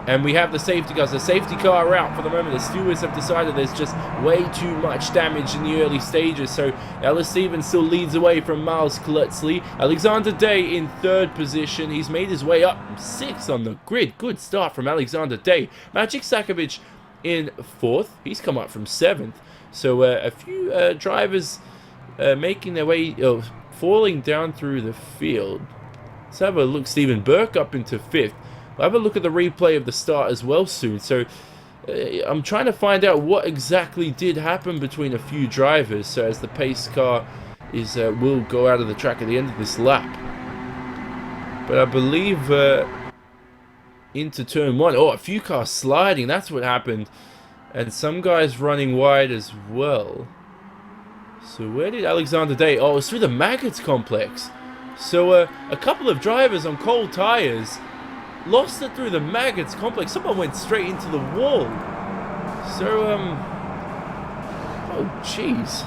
and we have the safety cars. The safety car out for the moment. The stewards have decided there's just way too much damage in the early stages. So Alice Stevens still leads away from Miles Klutzley. Alexander Day in 3rd position. He's made his way up from 6th on the grid. Good start from Alexander Day. Magic Sakovic in 4th. He's come up from 7th. So a few drivers making their way, falling down through the field. Let's have a look. Stephen Burke up into 5th. We'll have a look at the replay of the start as well soon. So I'm trying to find out what exactly did happen between a few drivers. So as the pace car is will go out of the track at the end of this lap. But I believe into turn 1. Oh, a few cars sliding. That's what happened. And some guys running wide as well. So where did Alexander Day? Oh, it's through the Maggots complex. So a couple of drivers on cold tyres lost it through the Maggots complex. Someone went straight into the wall. So, oh jeez.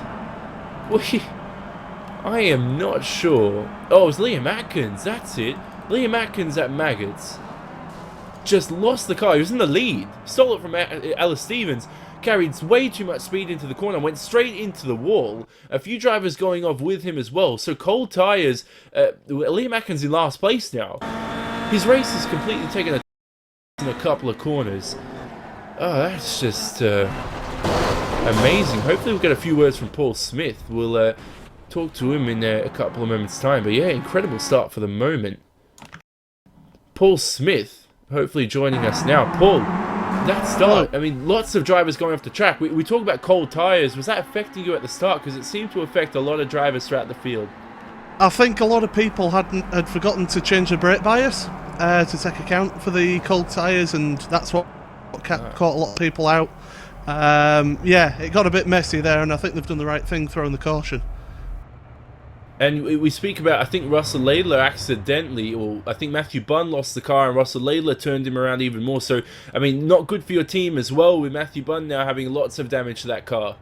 I am not sure. Oh, it was Liam Atkins, that's it. Liam Atkins at Maggots just lost the car. He was in the lead. Stole it from Alice Stevens. Carried way too much speed into the corner, went straight into the wall. A few drivers going off with him as well. So cold tyres, Liam Atkins in last place now. His race has completely taken in a couple of corners. Oh, that's just amazing. Hopefully we'll get a few words from Paul Smith. We'll talk to him in a couple of moments' time. But yeah, incredible start for the moment. Paul Smith, hopefully joining us now. Paul, that start, I mean, lots of drivers going off the track. We talk about cold tyres. Was that affecting you at the start? Because it seemed to affect a lot of drivers throughout the field. I think a lot of people had forgotten to change the brake bias to take account for the cold tyres, and that's what caught a lot of people out. Yeah, it got a bit messy there, and I think they've done the right thing throwing the caution. And we speak about, I think Russell Laidler accidentally, or I think Matthew Bunn lost the car and Russell Laidler turned him around even more. So, I mean, not good for your team as well, with Matthew Bunn now having lots of damage to that car.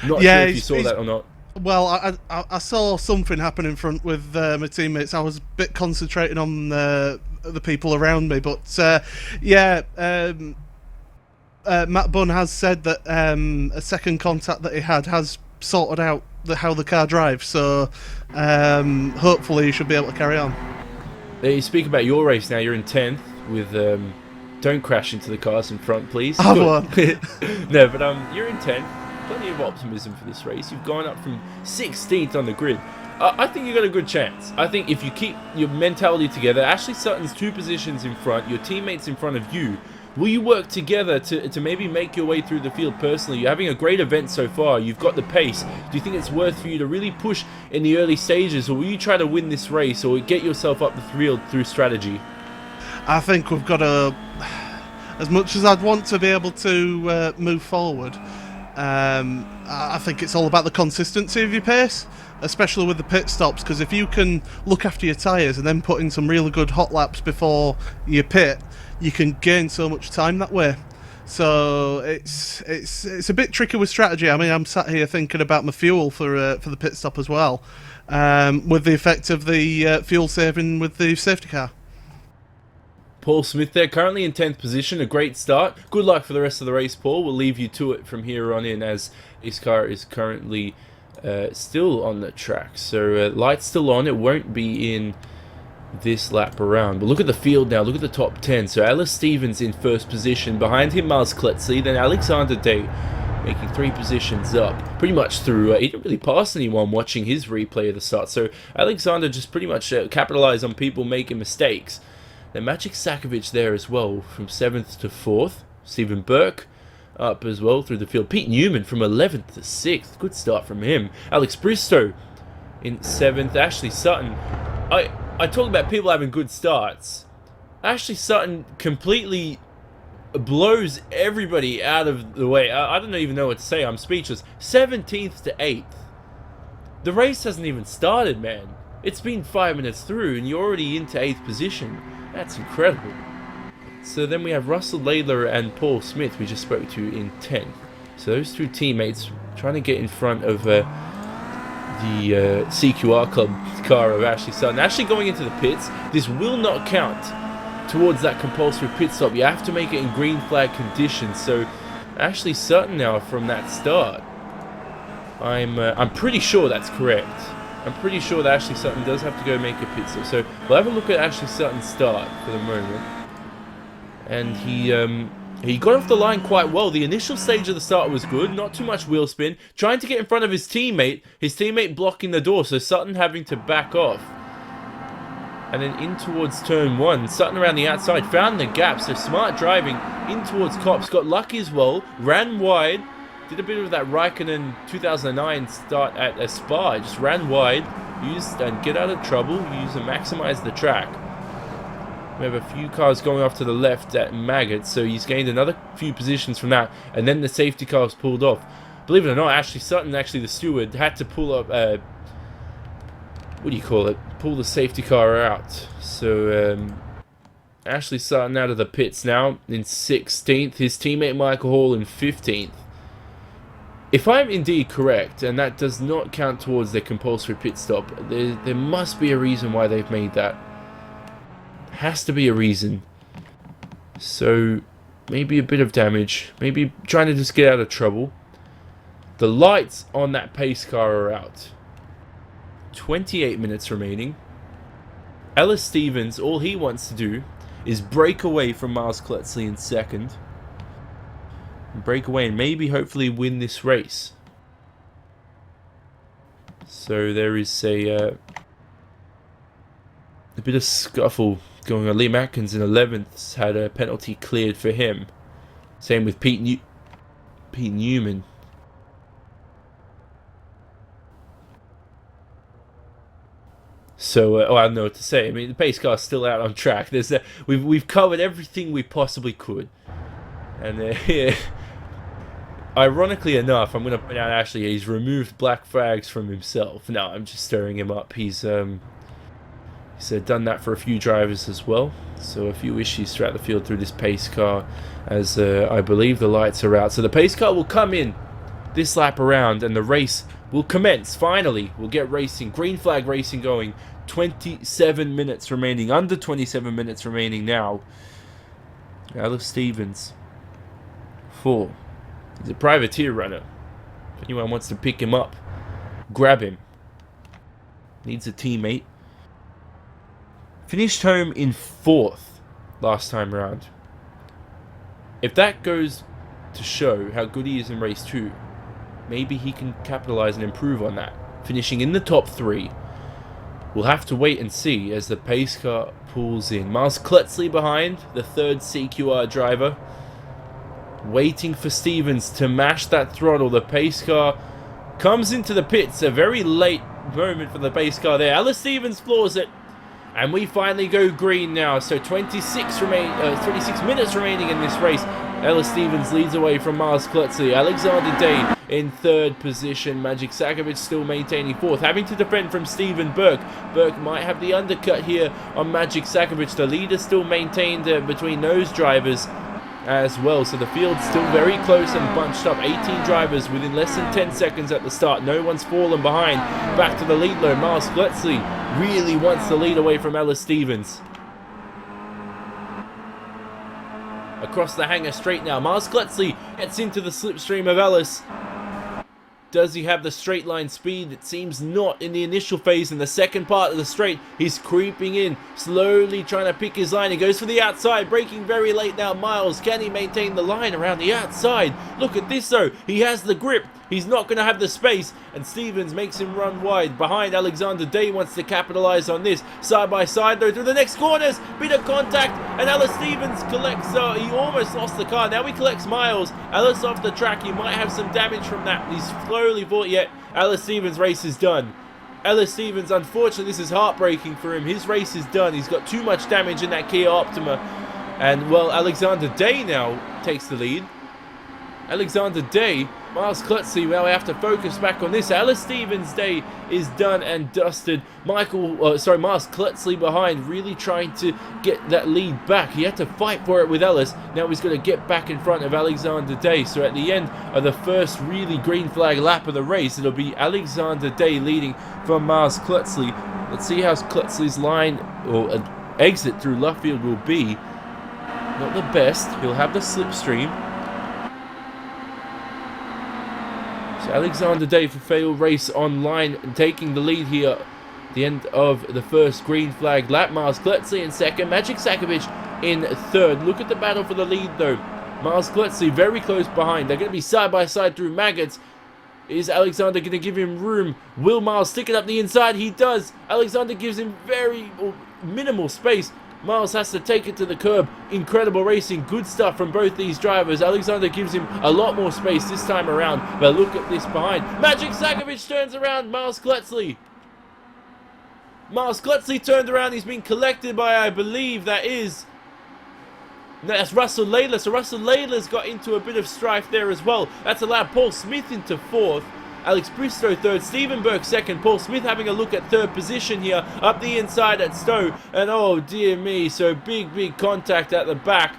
Not sure if you saw that or not. Well, I saw something happen in front with my teammates. I was a bit concentrating on the people around me, but yeah, Matt Bunn has said that a second contact that he had has sorted out how the car drives, so hopefully you should be able to carry on. You speak about your race now. You're in 10th with don't crash into the cars in front, please. I won't. No, but you're in 10th. Plenty of optimism for this race. You've gone up from 16th on the grid. I think you've got a good chance. I think if you keep your mentality together, Ashley Sutton's 2 positions in front, your teammates in front of you, will you work together to maybe make your way through the field personally? You're having a great event so far. You've got the pace. Do you think it's worth for you to really push in the early stages, or will you try to win this race or get yourself up the field through strategy? I think we've got to, as much as I'd want to be able to move forward, I think it's all about the consistency of your pace, especially with the pit stops, because if you can look after your tyres and then put in some really good hot laps before you pit, you can gain so much time that way. So it's a bit tricky with strategy. I mean, I'm sat here thinking about my fuel for the pit stop as well, with the effect of the fuel saving with the safety car. Paul Smith there, currently in 10th position. A great start. Good luck for the rest of the race, Paul. We'll leave you to it from here on in, as his car is currently still on the track. So light's still on. It won't be in this lap around. But look at the field now. Look at the top 10. So Alice Stevens in first position. Behind him, Miles Kletzley. Then Alexander Day making 3 positions up. Pretty much through. He didn't really pass anyone watching his replay at the start. So Alexander just pretty much capitalized on people making mistakes. Then Maciej Sakovic there as well, from 7th to 4th. Stephen Burke up as well through the field. Pete Newman from 11th to 6th. Good start from him. Alex Bristow in 7th. Ashley Sutton. I talk about people having good starts. Ashley Sutton completely blows everybody out of the way. I don't even know what to say. I'm speechless. 17th to 8th. The race hasn't even started, man. It's been 5 minutes through and you're already into 8th position. That's incredible. So then we have Russell Laidler and Paul Smith, we just spoke to, in 10th. So those 2 teammates trying to get in front of the CQR Club car of Ashley Sutton. Ashley going into the pits. This will not count towards that compulsory pit stop. You have to make it in green flag conditions. So Ashley Sutton now from that start. I'm pretty sure that's correct. I'm pretty sure that Ashley Sutton does have to go make a pit stop. So we'll have a look at Ashley Sutton's start for the moment. And he got off the line quite well. The initial stage of the start was good. Not too much wheel spin. Trying to get in front of his teammate blocking the door. So Sutton having to back off. And then in towards turn 1. Sutton around the outside. Found the gap. So smart driving in towards Copse. Got lucky as well. Ran wide. Did a bit of that Raikkonen 2009 start at Spa. Just ran wide, used and get out of trouble, use and maximize the track. We have a few cars going off to the left at Maggot, so he's gained another few positions from that. And then the safety car was pulled off. Believe it or not, Ashley Sutton, actually the steward, had to pull up, what do you call it? Pull the safety car out. So Ashley Sutton out of the pits now in 16th. His teammate Michael Hall in 15th. If I'm indeed correct, and that does not count towards their compulsory pit stop, there must be a reason why they've made that. Has to be a reason. So, maybe a bit of damage. Maybe trying to just get out of trouble. The lights on that pace car are out. 28 minutes remaining. Ellis Stevens, all he wants to do is break away from Miles Kletzley in 2nd. Break away and maybe hopefully win this race. So there is a bit of scuffle going on. Liam Atkins in 11th had a penalty cleared for him. Same with Pete Newman. So I don't know what to say. I mean, the pace car's still out on track. We've covered everything we possibly could. And ironically enough, I'm going to point out actually he's removed black flags from himself. No, I'm just stirring him up. He's done that for a few drivers as well. So a few issues throughout the field through this pace car, as I believe the lights are out. So the pace car will come in this lap around and the race will commence. Finally, we'll get racing, green flag racing going. 27 minutes remaining, under 27 minutes remaining now. Alice Stevens. 4. He's a privateer runner. If anyone wants to pick him up, grab him. Needs a teammate. Finished home in 4th last time round. If that goes to show how good he is in race 2, maybe he can capitalize and improve on that. Finishing in the top 3. We'll have to wait and see as the pace car pulls in. Miles Kletzley behind, the 3rd CQR driver. Waiting for Stevens to mash that throttle. The pace car comes into the pits. A very late moment for the pace car there. Alice Stevens floors it. And we finally go green now. So 26 minutes remaining in this race. Ella Stevens leads away from Miles Klutzley. Alexander Day in third position. Magic Sakovic still maintaining fourth, having to defend from Stephen Burke. Burke might have the undercut here on Magic Sakovic. The lead is still maintained between those drivers as well. So the field's still very close and bunched up. 18 drivers within less than 10 seconds at the start. No one's fallen behind. Back to the lead though. Miles Klutzley really wants the lead away from Ella Stevens. Across the hangar straight now. Miles Klutzley gets into the slipstream of Ellis. Does he have the straight line speed? It seems not in the initial phase. In the second part of the straight, he's creeping in, slowly trying to pick his line. He goes for the outside, braking very late now. Miles, can he maintain the line around the outside? Look at this though, he has the grip. He's not going to have the space, and Stevens makes him run wide. Behind, Alexander Day wants to capitalize on this. Side by side though, through the next corners, bit of contact, and Ella Stevens collects, he almost lost the car. Now he collects Miles. Ellis off the track, he might have some damage from that. He's slowly fought yet. Ella Stevens' race is done. Ella Stevens, unfortunately, this is heartbreaking for him. His race is done. He's got too much damage in that Kia Optima. And, well, Alexander Day now takes the lead. Alexander Day, Miles Klutzley, well, we have to focus back on this. Ella Stevens' day is done and dusted. Miles Klutzley behind, really trying to get that lead back. He had to fight for it with Ellis. Now he's going to get back in front of Alexander Day. So at the end of the first really green flag lap of the race, it'll be Alexander Day leading from Miles Klutzley. Let's see how Klutzley's line or exit through Luffield will be. Not the best. He'll have the slipstream. Alexander Day for failed race online, taking the lead here at the end of the first green flag lap. Miles Klutzley in second, Magic Sakovic in third. Look at the battle for the lead though. Miles Klutzley very close behind. They're going to be side by side through maggots. Is Alexander going to give him room? Will Miles stick it up the inside? He does. Alexander gives him very minimal space. Miles has to take it to the curb. Incredible racing. Good stuff from both these drivers. Alexander gives him a lot more space this time around. But look at this behind. Magic Sakovic turns around Miles Klutzley. Miles Klutzley turned around. He's been collected by, I believe, that's Russell Layla. So Russell Layla's got into a bit of strife there as well. That's allowed Paul Smith into fourth. Alex Bristow third, Stephen Burke second, Paul Smith having a look at third position here, up the inside at Stowe, and oh dear me, so big contact at the back,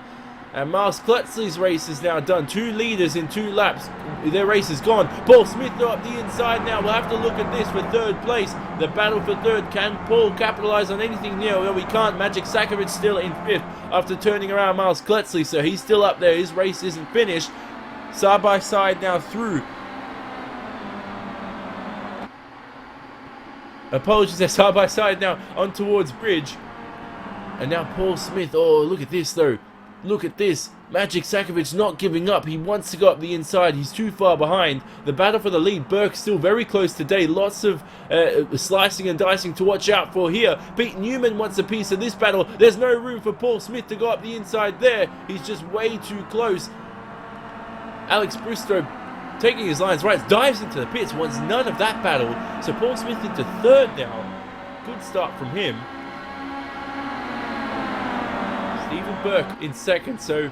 and Miles Klutzley's race is now done. 2 leaders in 2 laps, their race is gone. Paul Smith though up the inside now. We'll have to look at this for third place. The battle for third. Can Paul capitalize on anything new? Well, we can't. Magic Sakovic still in 5th after turning around Miles Klutzley, so he's still up there. His race isn't finished. Side by side now through. Apologies, they're side by side now on towards Bridge. And now Paul Smith. Oh, look at this though. Look at this. Magic Sakovic not giving up. He wants to go up the inside. He's too far behind. The battle for the lead. Burke still very close today. Lots of slicing and dicing to watch out for here. Pete Newman wants a piece of this battle. There's no room for Paul Smith to go up the inside there. He's just way too close. Alex Bristow taking his lines right, dives into the pits, wants none of that battle. So Paul Smith into third now. Good start from him. Stephen Burke in second, so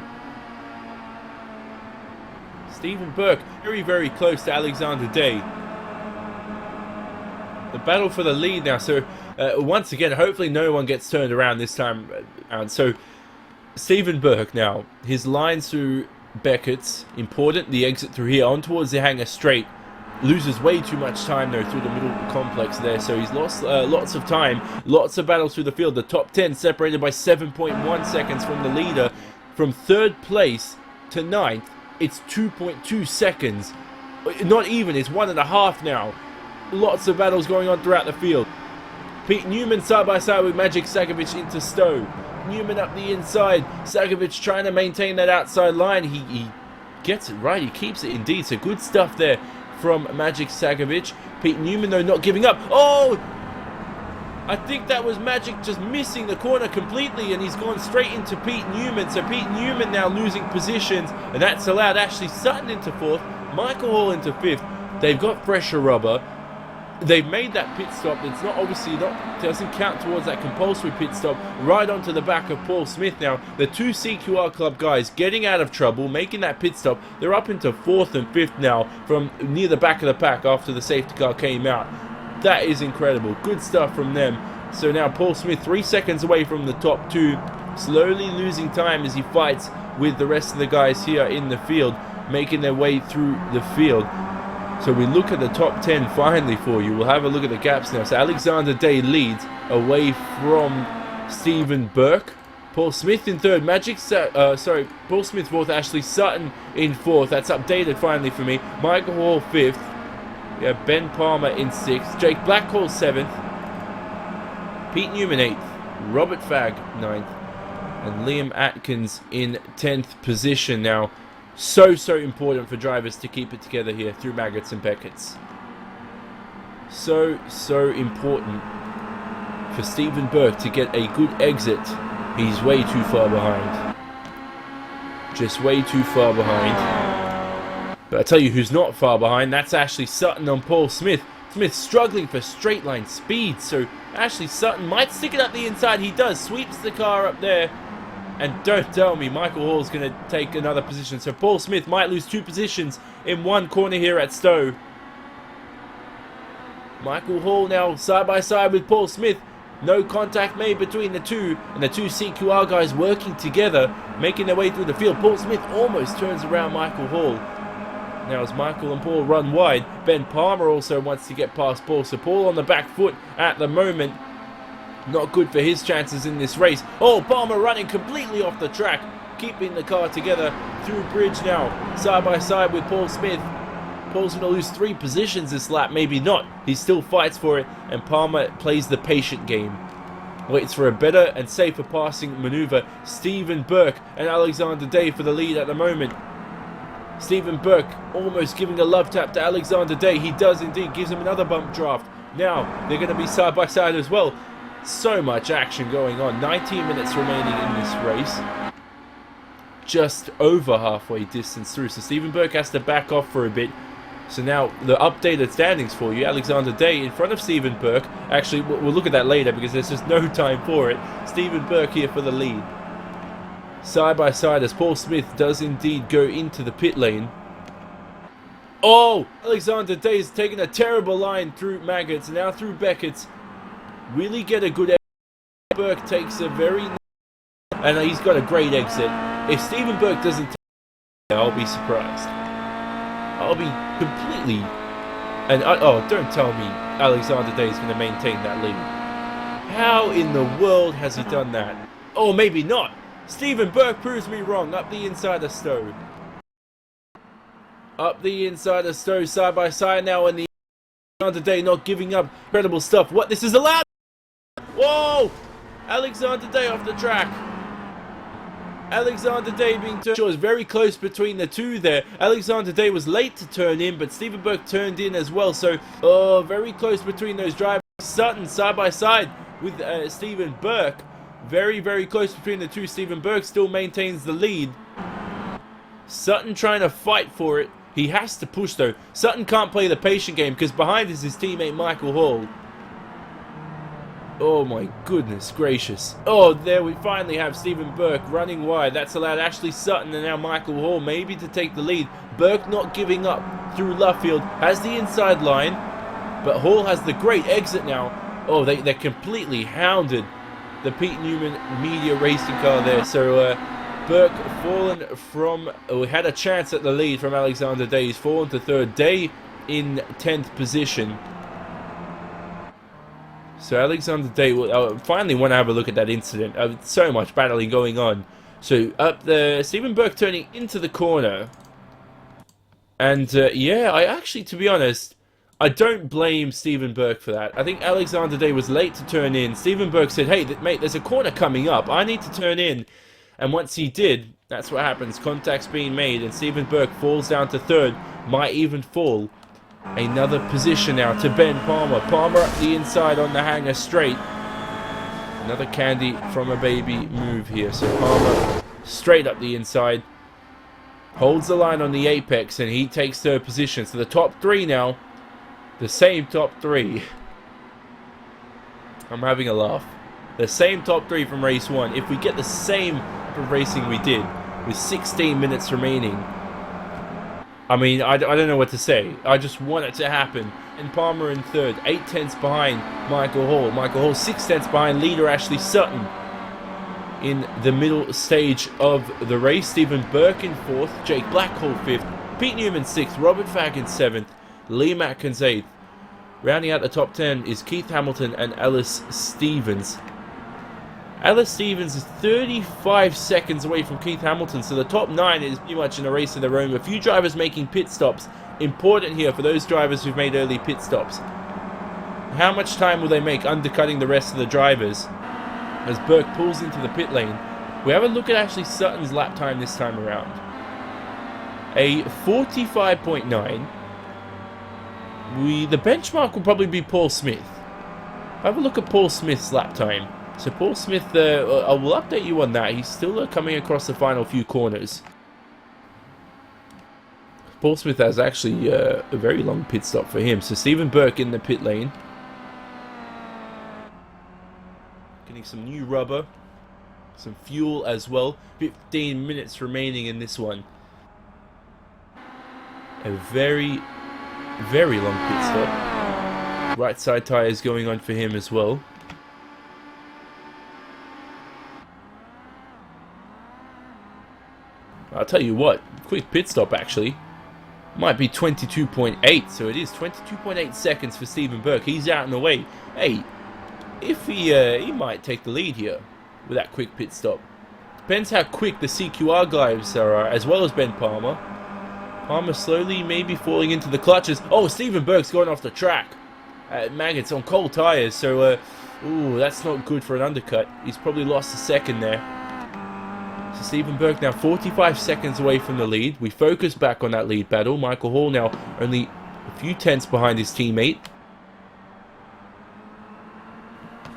Stephen Burke very close to Alexander Day. The battle for the lead now, so once again, hopefully no one gets turned around this time. And so Stephen Burke now, his lines through Beckett's important, the exit through here on towards the hangar straight, loses way too much time though through the middle complex there, so he's lost lots of time, lots of battles through the field. The top 10 separated by 7.1 seconds from the leader. From 3rd place to 9th, it's 2.2 seconds, not even, it's 1.5 now. Lots of battles going on throughout the field. Pete Newman side by side with Magic Sakovic into Stowe. Newman up the inside. Sakovic trying to maintain that outside line. He gets it right. He keeps it indeed. So good stuff there from Magic Sakovic. Pete Newman though not giving up. Oh! I think that was Magic just missing the corner completely, and he's gone straight into Pete Newman. So Pete Newman now losing positions, and that's allowed Ashley Sutton into 4th, Michael Hall into 5th. They've got pressure rubber. they've made that pit stop. It's not obviously not doesn't count towards that compulsory pit stop. Right onto the back of Paul Smith now. The two CQR Club guys getting out of trouble, making that pit stop. They're up into 4th and 5th now from near the back of the pack after the safety car came out. That is incredible. Good stuff from them. So now Paul Smith 3 seconds away from the top two, slowly losing time as he fights with the rest of the guys here in the field, making their way through the field. So we look at the top 10 finally for you. We'll have a look at the gaps now. So Alexander Day leads away from Stephen Burke. Paul Smith in 3rd. Paul Smith 4th. Ashley Sutton in 4th. That's updated finally for me. Michael Hall 5th. Yeah, Ben Palmer in 6th. Jake Blackhall 7th. Pete Newman 8th. Robert Fagg 9th. And Liam Atkins in 10th position now. So important for drivers to keep it together here through Maggots and Beckett's. So important for Stephen Burke to get a good exit. He's way too far behind. Just way too far behind. But I tell you who's not far behind, that's Ashley Sutton on Paul Smith. Smith struggling for straight line speed, so Ashley Sutton might stick it up the inside. He does, sweeps the car up there. And don't tell me Michael Hall's going to take another position. So Paul Smith might lose 2 positions in one corner here at Stowe. Michael Hall now side by side with Paul Smith. No contact made between the two. And the two CQR guys working together, making their way through the field. Paul Smith almost turns around Michael Hall. Now as Michael and Paul run wide, Ben Palmer also wants to get past Paul. So Paul on the back foot at the moment. Not good for his chances in this race. Oh, Palmer running completely off the track, keeping the car together through bridge now, side by side with Paul Smith. Paul's going to lose 3 positions this lap, maybe not. He still fights for it, and Palmer plays the patient game. Waits for a better and safer passing maneuver. Stephen Burke and Alexander Day for the lead at the moment. Stephen Burke almost giving a love tap to Alexander Day. He does indeed, gives him another bump draft. Now, they're going to be side by side as well. So much action going on. 19 minutes remaining in this race. Just over halfway distance through. So Stephen Burke has to back off for a bit. So now the updated standings for you. Alexander Day in front of Stephen Burke. Actually, we'll look at that later because there's just no time for it. Stephen Burke here for the lead. Side by side as Paul Smith does indeed go into the pit lane. Oh! Alexander Day is taking a terrible line through Maggots and now through Beckett's. Really get a good exit. Burke takes a very... And he's got a great exit. If Stephen Burke doesn't take it, I'll be surprised. I'll be completely... And oh, don't tell me Alexander Day is going to maintain that lead. How in the world has he done that? Oh, maybe not. Stephen Burke proves me wrong. Up the inside of Stowe. Up the inside of Stowe, side by side now, and the Alexander Day not giving up. Incredible stuff. What? This is allowed? Whoa! Alexander Day off the track. Alexander Day being turned. It was very close between the two there. Alexander Day was late to turn in, but Stephen Burke turned in as well. So, very close between those drivers. Sutton side by side with Stephen Burke. Very close between the two. Stephen Burke still maintains the lead. Sutton trying to fight for it. He has to push though. Sutton can't play the patient game because behind is his teammate Michael Hall. Oh my goodness gracious. Oh, there we finally have Stephen Burke running wide. That's allowed Ashley Sutton and now Michael Hall maybe to take the lead. Burke not giving up through Luffield. Has the inside line. But Hall has the great exit now. Oh, they're completely hounded the Pete Newman Media Racing car there. So Burke fallen from... we had a chance at the lead from Alexander Day. He's fallen to 3rd. Day in 10th position. So Alexander Day, I finally want to have a look at that incident. So much battling going on. So up there, Stephen Burke turning into the corner. And yeah, I actually, to be honest, I don't blame Stephen Burke for that. I think Alexander Day was late to turn in. Stephen Burke said, hey, mate, there's a corner coming up. I need to turn in. And once he did, that's what happens. Contact's being made and Stephen Burke falls down to 3rd. Might even fall. Another position now to Ben Palmer. Palmer up the inside on the hanger straight. Another candy from a baby move here. So Palmer straight up the inside. Holds the line on the apex and he takes 3rd position. So the top 3 now. The same top 3. I'm having a laugh. The same top 3 from race 1. If we get the same of racing we did with 16 minutes remaining, I mean, I don't know what to say. I just want it to happen. And Palmer in 3rd, 8 tenths behind Michael Hall. Michael Hall 6 tenths behind leader Ashley Sutton. In the middle stage of the race, Stephen Burke in 4th, Jake Blackhall 5th, Pete Newman 6th, Robert Fagg in 7th, Liam Atkins 8th. Rounding out the top 10 is Keith Hamilton and Ellis Stevens. Ellis Stevens is 35 seconds away from Keith Hamilton, so the top 9 is pretty much in a race of their own. A few drivers making pit stops. Important here for those drivers who've made early pit stops. How much time will they make undercutting the rest of the drivers as Burke pulls into the pit lane? We have a look at Ashley Sutton's lap time this time around. A 45.9. The benchmark will probably be Paul Smith. Have a look at Paul Smith's lap time. So Paul Smith, I will update you on that. He's still coming across the final few corners. Paul Smith has actually a very long pit stop for him. So Stephen Burke in the pit lane. Getting some new rubber. Some fuel as well. 15 minutes remaining in this one. A very, very long pit stop. Right side tyres going on for him as well. I'll tell you what, quick pit stop actually. Might be 22.8, so it is 22.8 seconds for Stephen Burke. He's out and away. Hey, if he might take the lead here with that quick pit stop. Depends how quick the CQR guys are, as well as Ben Palmer. Palmer slowly maybe falling into the clutches. Oh, Stephen Burke's going off the track. Maggots on cold tyres, so ooh, that's not good for an undercut. He's probably lost a second there. So Stephen Burke now 45 seconds away from the lead. We focus back on that lead battle. Michael Hall now only a few tenths behind his teammate.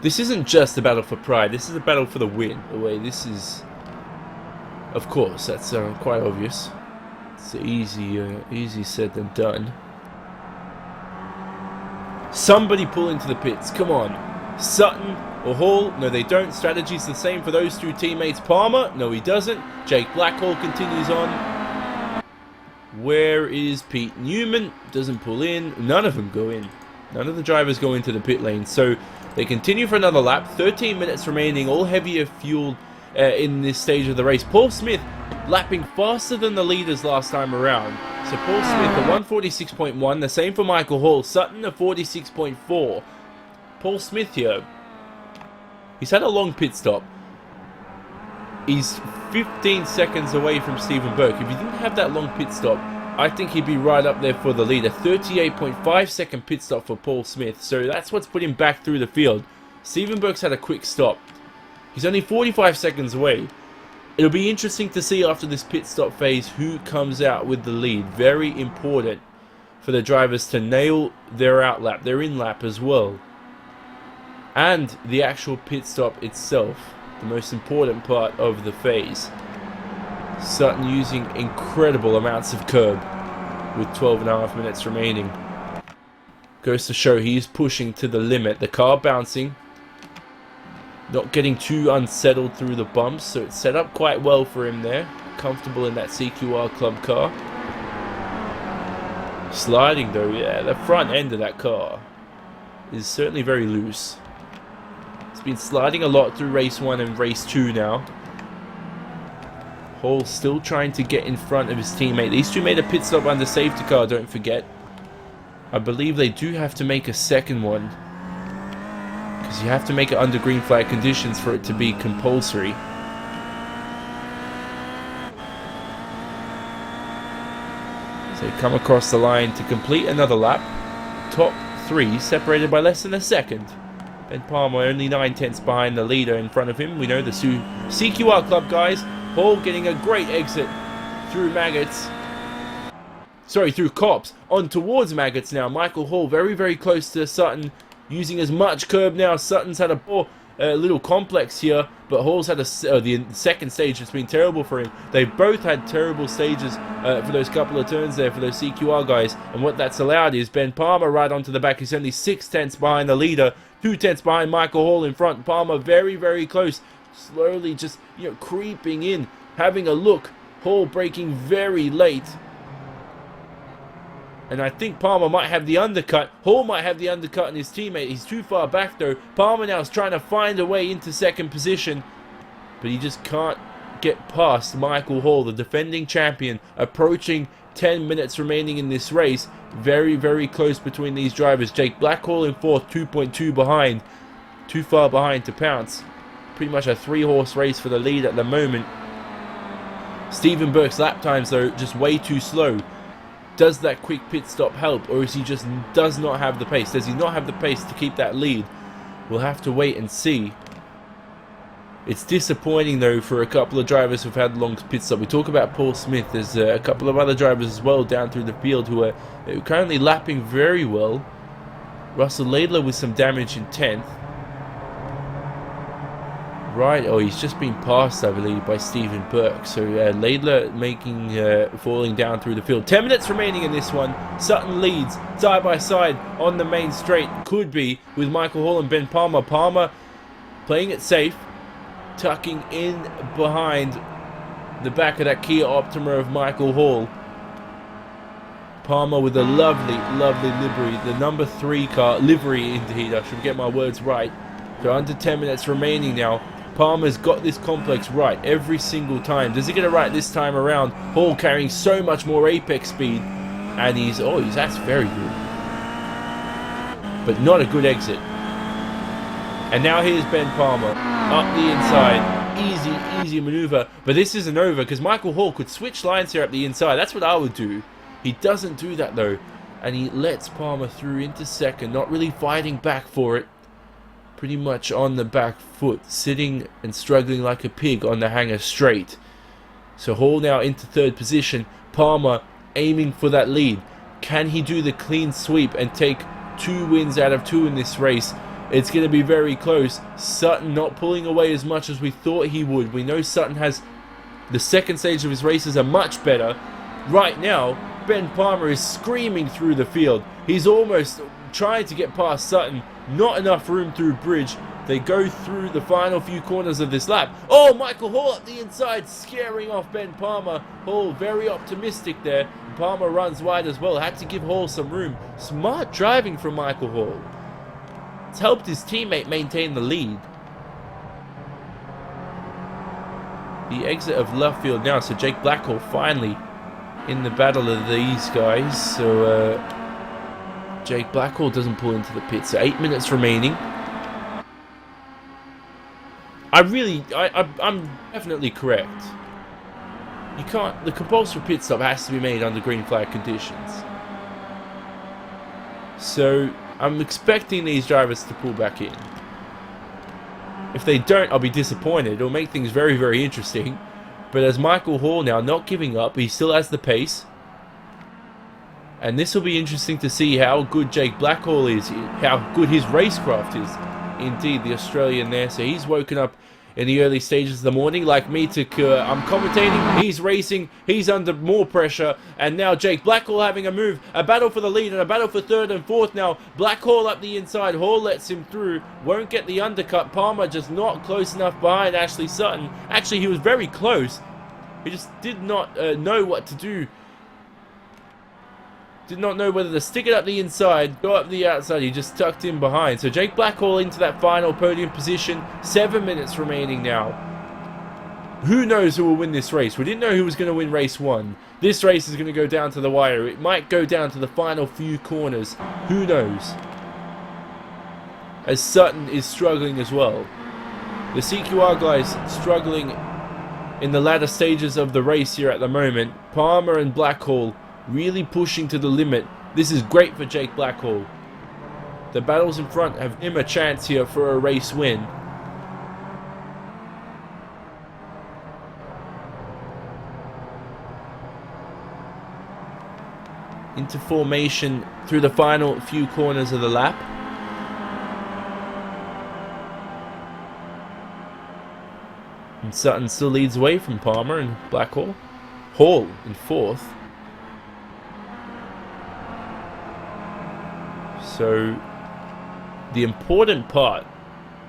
This isn't just a battle for pride. This is a battle for the win. The way this is, of course, that's quite obvious. It's easy said than done. Somebody pull into the pits. Come on. Sutton or Hall? No, they don't. Strategy's the same for those two teammates. Palmer? No, he doesn't. Jake Blackhall continues on. Where is Pete Newman? Doesn't pull in. None of them go in. None of the drivers go into the pit lane. So they continue for another lap. 13 minutes remaining. All heavier fuel in this stage of the race. Paul Smith lapping faster than the leaders last time around. So Paul Smith a 146.1. The same for Michael Hall. Sutton a 46.4. Paul Smith here. He's had a long pit stop. He's 15 seconds away from Stephen Burke. If he didn't have that long pit stop, I think he'd be right up there for the lead. A 38.5 second pit stop for Paul Smith. So that's what's put him back through the field. Stephen Burke's had a quick stop. He's only 45 seconds away. It'll be interesting to see after this pit stop phase who comes out with the lead. Very important for the drivers to nail their out lap, their in lap as well. And the actual pit stop itself, the most important part of the phase. Sutton using incredible amounts of curb with 12.5 minutes remaining. Goes to show he's pushing to the limit. The car bouncing, not getting too unsettled through the bumps, so it's set up quite well for him there. Comfortable in that CQR club car. Sliding though, yeah, the front end of that car is certainly very loose. It's been sliding a lot through race 1 and race 2 now. Hall still trying to get in front of his teammate. These two made a pit stop under safety car, don't forget. I believe they do have to make a second one, because you have to make it under green flag conditions for it to be compulsory. So they come across the line to complete another lap. Top 3 separated by less than a second. Ben Palmer only 9 tenths behind the leader in front of him. We know the CQR Club guys. Hall getting a great exit through Maggots. Sorry, through Cops. On towards Maggots now. Michael Hall very, very close to Sutton. Using as much curb now. Sutton's had a poor little complex here. but Hall's had the second stage has been terrible for him. They've both had terrible stages for those couple of turns there for those CQR guys, and what that's allowed is Ben Palmer right onto the back. He's only 6/10 behind the leader, 2/10 behind Michael Hall in front. Palmer very, very close, slowly just, you know, creeping in, having a look. Hall braking very late. And I think Palmer might have the undercut. Hall might have the undercut on his teammate. He's too far back though. Palmer now is trying to find a way into second position, but he just can't get past Michael Hall, the defending champion, approaching 10 minutes remaining in this race. Very, very close between these drivers. Jake Blackhall in fourth, 2.2 behind. Too far behind to pounce. Pretty much a 3-horse race for the lead at the moment. Stephen Burke's lap times though, just way too slow. Does that quick pit stop help, or is he just does not have the pace? Does he not have the pace to keep that lead? We'll have to wait and see. It's disappointing though for a couple of drivers who've had long pit stop. We talk about Paul Smith. There's a couple of other drivers as well down through the field who are currently lapping very well. Russell Laidler with some damage in 10th. Right, oh, he's just been passed, I believe, by Stephen Burke. So Laidler falling down through the field. 10 minutes remaining in this one. Sutton leads side by side on the main straight. Could be with Michael Hall and Ben Palmer. Palmer playing it safe, tucking in behind the back of that Kia Optima of Michael Hall. Palmer with a lovely, lovely livery. The number 3 car, livery indeed, I should get my words right. So under 10 minutes remaining now. Palmer's got this complex right every single time. Does he get it right this time around? Hall carrying so much more apex speed, and that's very good, but not a good exit. And now here's Ben Palmer up the inside, easy maneuver. But this isn't over because Michael Hall could switch lines here up the inside. That's what I would do. He doesn't do that though, and he lets Palmer through into second, not really fighting back for it. Pretty much on the back foot, sitting and struggling like a pig on the hanger straight. So Hall now into third position. Palmer aiming for that lead. Can he do the clean sweep and take 2 wins out of 2 in this race? It's going to be very close. Sutton not pulling away as much as we thought he would. We know Sutton has the second stage of his races are much better. Right now, Ben Palmer is screaming through the field. He's almost trying to get past Sutton. Not enough room through bridge. They go through the final few corners of this lap. Oh, Michael Hall up the inside, scaring off Ben Palmer. Hall very optimistic there. Palmer runs wide as well. Had to give Hall some room. Smart driving from Michael Hall. It's helped his teammate maintain the lead. The exit of left field now. So Jake Blackhall finally in the battle of these guys. So Jake Blackhall doesn't pull into the pit. So 8 minutes remaining. I'm definitely correct. You can't. The compulsory pit stop has to be made under green flag conditions. So I'm expecting these drivers to pull back in. If they don't, I'll be disappointed. It'll make things very, very interesting. But as Michael Hall now not giving up, he still has the pace. And this will be interesting to see how good Jake Blackhall is, how good his racecraft is. Indeed, the Australian there. So he's woken up in the early stages of the morning, like me, I'm commentating. He's racing, he's under more pressure, and now Jake Blackhall having a move, a battle for the lead and a battle for third and fourth now. Blackhall up the inside, Hall lets him through, won't get the undercut. Palmer just not close enough behind Ashley Sutton. Actually, he was very close. He just did not know what to do. Did not know whether to stick it up the inside, go up the outside. He just tucked in behind. So Jake Blackhall into that final podium position. 7 minutes remaining now. Who knows who will win this race? We didn't know who was going to win race 1. This race is going to go down to the wire. It might go down to the final few corners. Who knows? As Sutton is struggling as well. The CQR guys struggling in the latter stages of the race here at the moment. Palmer and Blackhall really pushing to the limit. This is great for Jake Blackhall. The battles in front have him a chance here for a race win. Into formation through the final few corners of the lap. And Sutton still leads away from Palmer and Blackhall. Hall in 4th. So the important part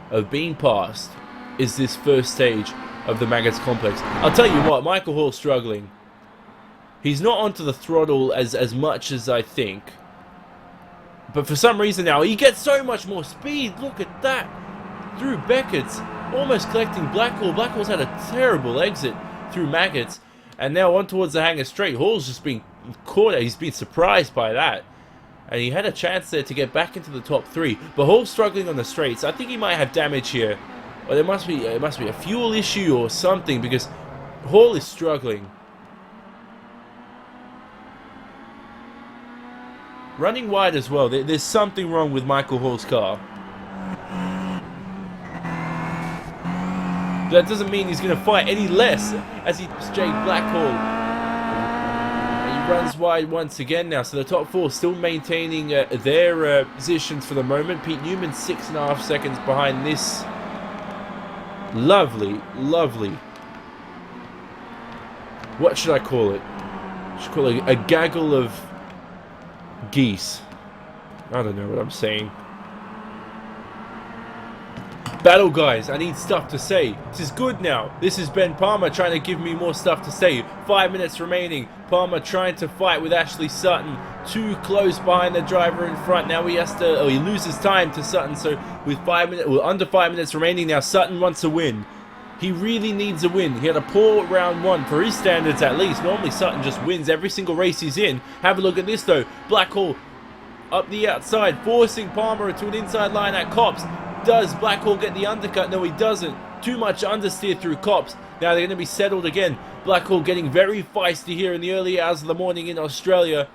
of being passed is this first stage of the Maggots complex. I'll tell you what, Michael Hall's struggling. He's not onto the throttle as much as I think. But for some reason now, he gets so much more speed. Look at that. Through Beckett's, almost collecting Blackhall. Blackhall's had a terrible exit through Maggots. And now on towards the Hangar Straight. Hall's just been caught. He's been surprised by that. And he had a chance there to get back into the top 3. But Hall's struggling on the straights. I think he might have damage here. Or it must be a fuel issue or something, because Hall is struggling. Running wide as well. There's something wrong with Michael Hall's car. That doesn't mean he's going to fight any less as he Jake Blackhall. And he runs wide once again now. So the top 4 still maintaining their positions for the moment. Pete Newman 6.5 seconds behind this. Lovely, lovely. What should I call it? I should call it a gaggle of geese. I don't know what I'm saying. Battle guys, I need stuff to say. This is good now. This is Ben Palmer trying to give me more stuff to say. 5 minutes remaining. Palmer trying to fight with Ashley Sutton. Too close behind the driver in front. Now he has to, he loses time to Sutton. So with under 5 minutes remaining now, Sutton wants a win. He really needs a win. He had a poor round 1 for his standards at least. Normally Sutton just wins every single race he's in. Have a look at this though. Blackhall up the outside, forcing Palmer to an inside line at Copse. Does Blackhall get the undercut? No, he doesn't. Too much understeer through Copse. Now they're going to be settled again. Blackhall getting very feisty here in the early hours of the morning in Australia.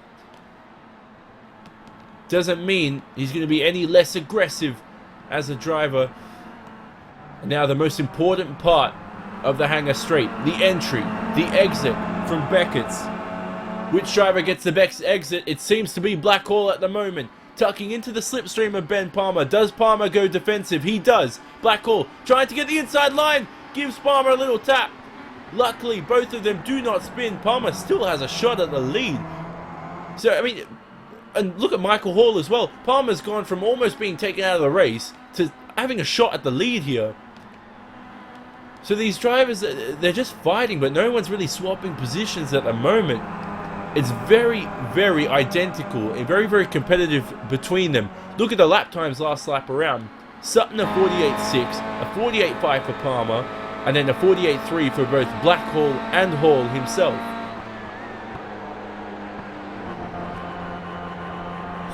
Doesn't mean he's going to be any less aggressive as a driver. And now the most important part of the Hangar Straight. The entry, the exit from Beckett's. Which driver gets the best exit? It seems to be Blackhall at the moment. Tucking into the slipstream of Ben Palmer. Does Palmer go defensive? He does. Blackhall trying to get the inside line. Gives Palmer a little tap. Luckily, both of them do not spin. Palmer still has a shot at the lead. So, I mean, and look at Michael Hall as well. Palmer's gone from almost being taken out of the race to having a shot at the lead here. So these drivers, they're just fighting, but no one's really swapping positions at the moment. It's very, very identical and very, very competitive between them. Look at the lap times last lap around. Sutton a 48.6, a 48.5 for Palmer, and then a 48.3 for both Blackhall and Hall himself.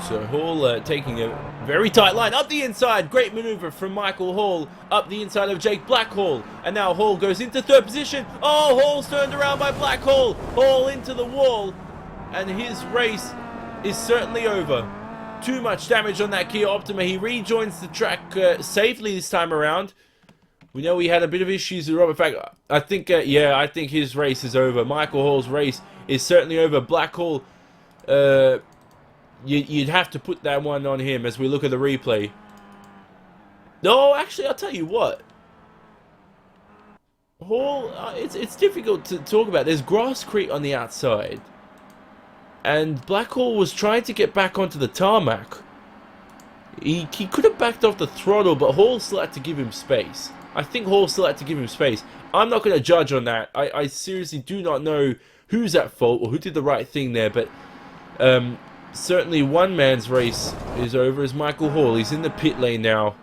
So Hall taking a very tight line up the inside. Great maneuver from Michael Hall up the inside of Jake Blackhall. And now Hall goes into 3rd position. Oh, Hall's turned around by Blackhall. Hall into the wall. And his race is certainly over. Too much damage on that Kia Optima. He rejoins the track safely this time around. We know he had a bit of issues with Robert. In fact, I think, yeah, I think his race is over. Michael Hall's race is certainly over. Blackhall, you'd have to put that one on him as we look at the replay. No, actually, I'll tell you what. Hall, it's difficult to talk about. There's grasscrete on the outside. And Blackhall was trying to get back onto the tarmac. He could have backed off the throttle, but Hall still had to give him space. I think Hall still had to give him space. I'm not going to judge on that. I seriously do not know who's at fault or who did the right thing there, but certainly one man's race is over as Michael Hall. He's in the pit lane now.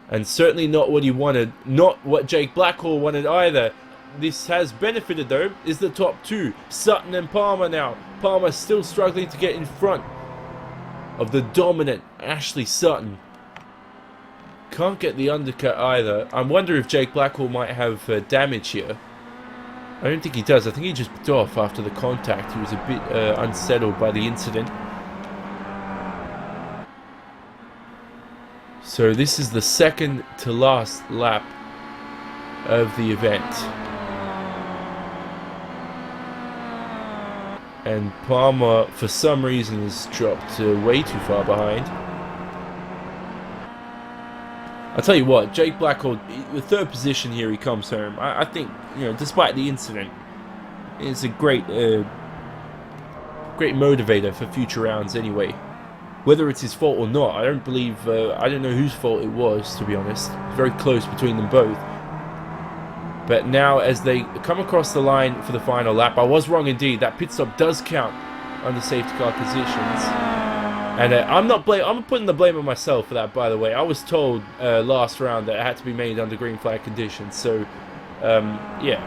And certainly not what he wanted. Not what Jake Blackhall wanted either. This has benefited though, is the top 2. Sutton and Palmer now. Palmer still struggling to get in front of the dominant Ashley Sutton. Can't get the undercut either. I wonder if Jake Blackhall might have damage here. I don't think he does. I think he just picked off after the contact. He was a bit unsettled by the incident. So this is the second to last lap of the event. And Palmer, for some reason, has dropped way too far behind. I'll tell you what, Jake Blackhall, the third position here, he comes home. I think, you know, despite the incident, it's a great great motivator for future rounds anyway. Whether it's his fault or not, I don't know whose fault it was, to be honest. It's very close between them both. But now, as they come across the line for the final lap, I was wrong indeed. That pit stop does count under safety car positions. And I'm putting the blame on myself for that, by the way. I was told last round that it had to be made under green flag conditions. So, yeah,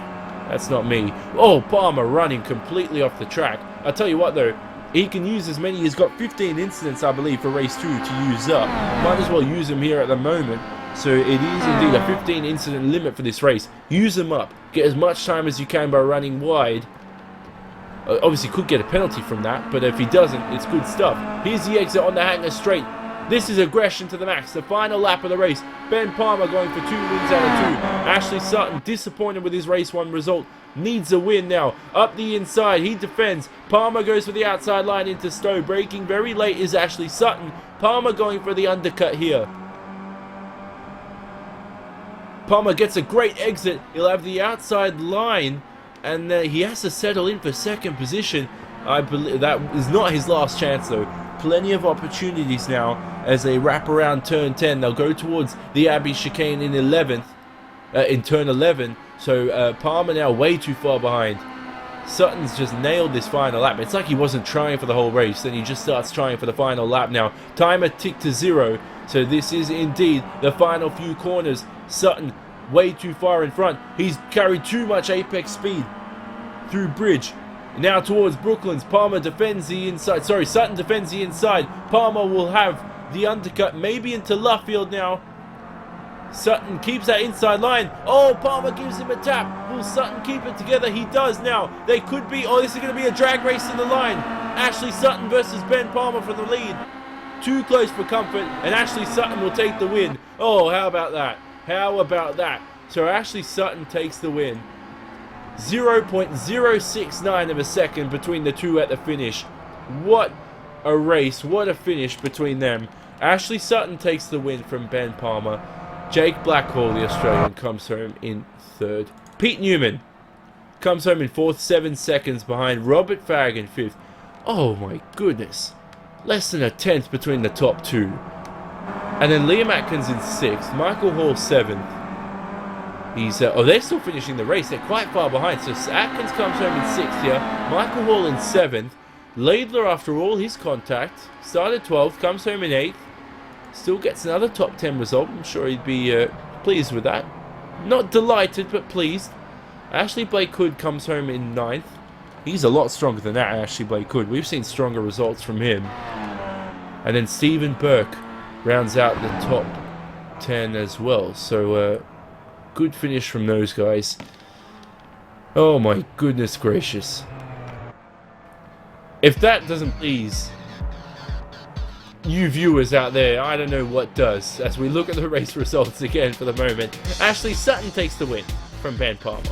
that's not me. Oh, Palmer running completely off the track. I'll tell you what, though. He can use as many. He's got 15 incidents, I believe, for race 2 to use up. Might as well use them here at the moment. So it is indeed a 15 incident limit for this race. Use them up. Get as much time as you can by running wide. Obviously could get a penalty from that, but if he doesn't, it's good stuff. Here's the exit on the Hanger straight. This is aggression to the max. The final lap of the race. Ben Palmer going for 2 wins out of 2. Ashley Sutton disappointed with his race 1 result. Needs a win now. Up the inside, he defends. Palmer goes for the outside line into Stowe. Braking very late is Ashley Sutton. Palmer going for the undercut here. Palmer gets a great exit. He'll have the outside line, and he has to settle in for 2nd position. I believe that is not his last chance, though. Plenty of opportunities now as they wrap around turn 10. They'll go towards the Abbey chicane in 11th, in turn 11. So Palmer now way too far behind. Sutton's just nailed this final lap. It's like he wasn't trying for the whole race, then he just starts trying for the final lap now. Timer ticked to 0. So this is indeed the final few corners. Sutton way too far in front. He's carried too much apex speed through bridge. Now towards Brooklands. Palmer defends the inside. Sorry, Sutton defends the inside. Palmer will have the undercut maybe into Luffield now. Sutton keeps that inside line. Oh, Palmer gives him a tap. Will Sutton keep it together? He does now. They could be. Oh, this is going to be a drag race to the line. Ashley Sutton versus Ben Palmer for the lead. Too close for comfort, and Ashley Sutton will take the win. Oh, how about that? How about that? So Ashley Sutton takes the win. 0.069 of a second between the two at the finish. What a race. What a finish between them. Ashley Sutton takes the win from Ben Palmer. Jake Blackhall, the Australian, comes home in 3rd. Pete Newman comes home in 4th, 7 seconds behind Robert Fagg in 5th. Oh my goodness. Less than a 10th between the top 2. And then Liam Atkins in 6th. Michael Hall 7th. He's they're still finishing the race. They're quite far behind. So Atkins comes home in 6th here. Michael Hall in 7th. Laidler, after all his contact, started 12th, comes home in 8th. Still gets another top 10 result. I'm sure he'd be pleased with that. Not delighted, but pleased. Ashley Blake Hood comes home in 9th. He's a lot stronger than that, Ashley Blake Hood. We've seen stronger results from him. And then Stephen Burke rounds out the top 10 as well. So, good finish from those guys. Oh my goodness gracious. If that doesn't please you viewers out there, I don't know what does. As we look at the race results again for the moment. Ashley Sutton takes the win from Ben Palmer.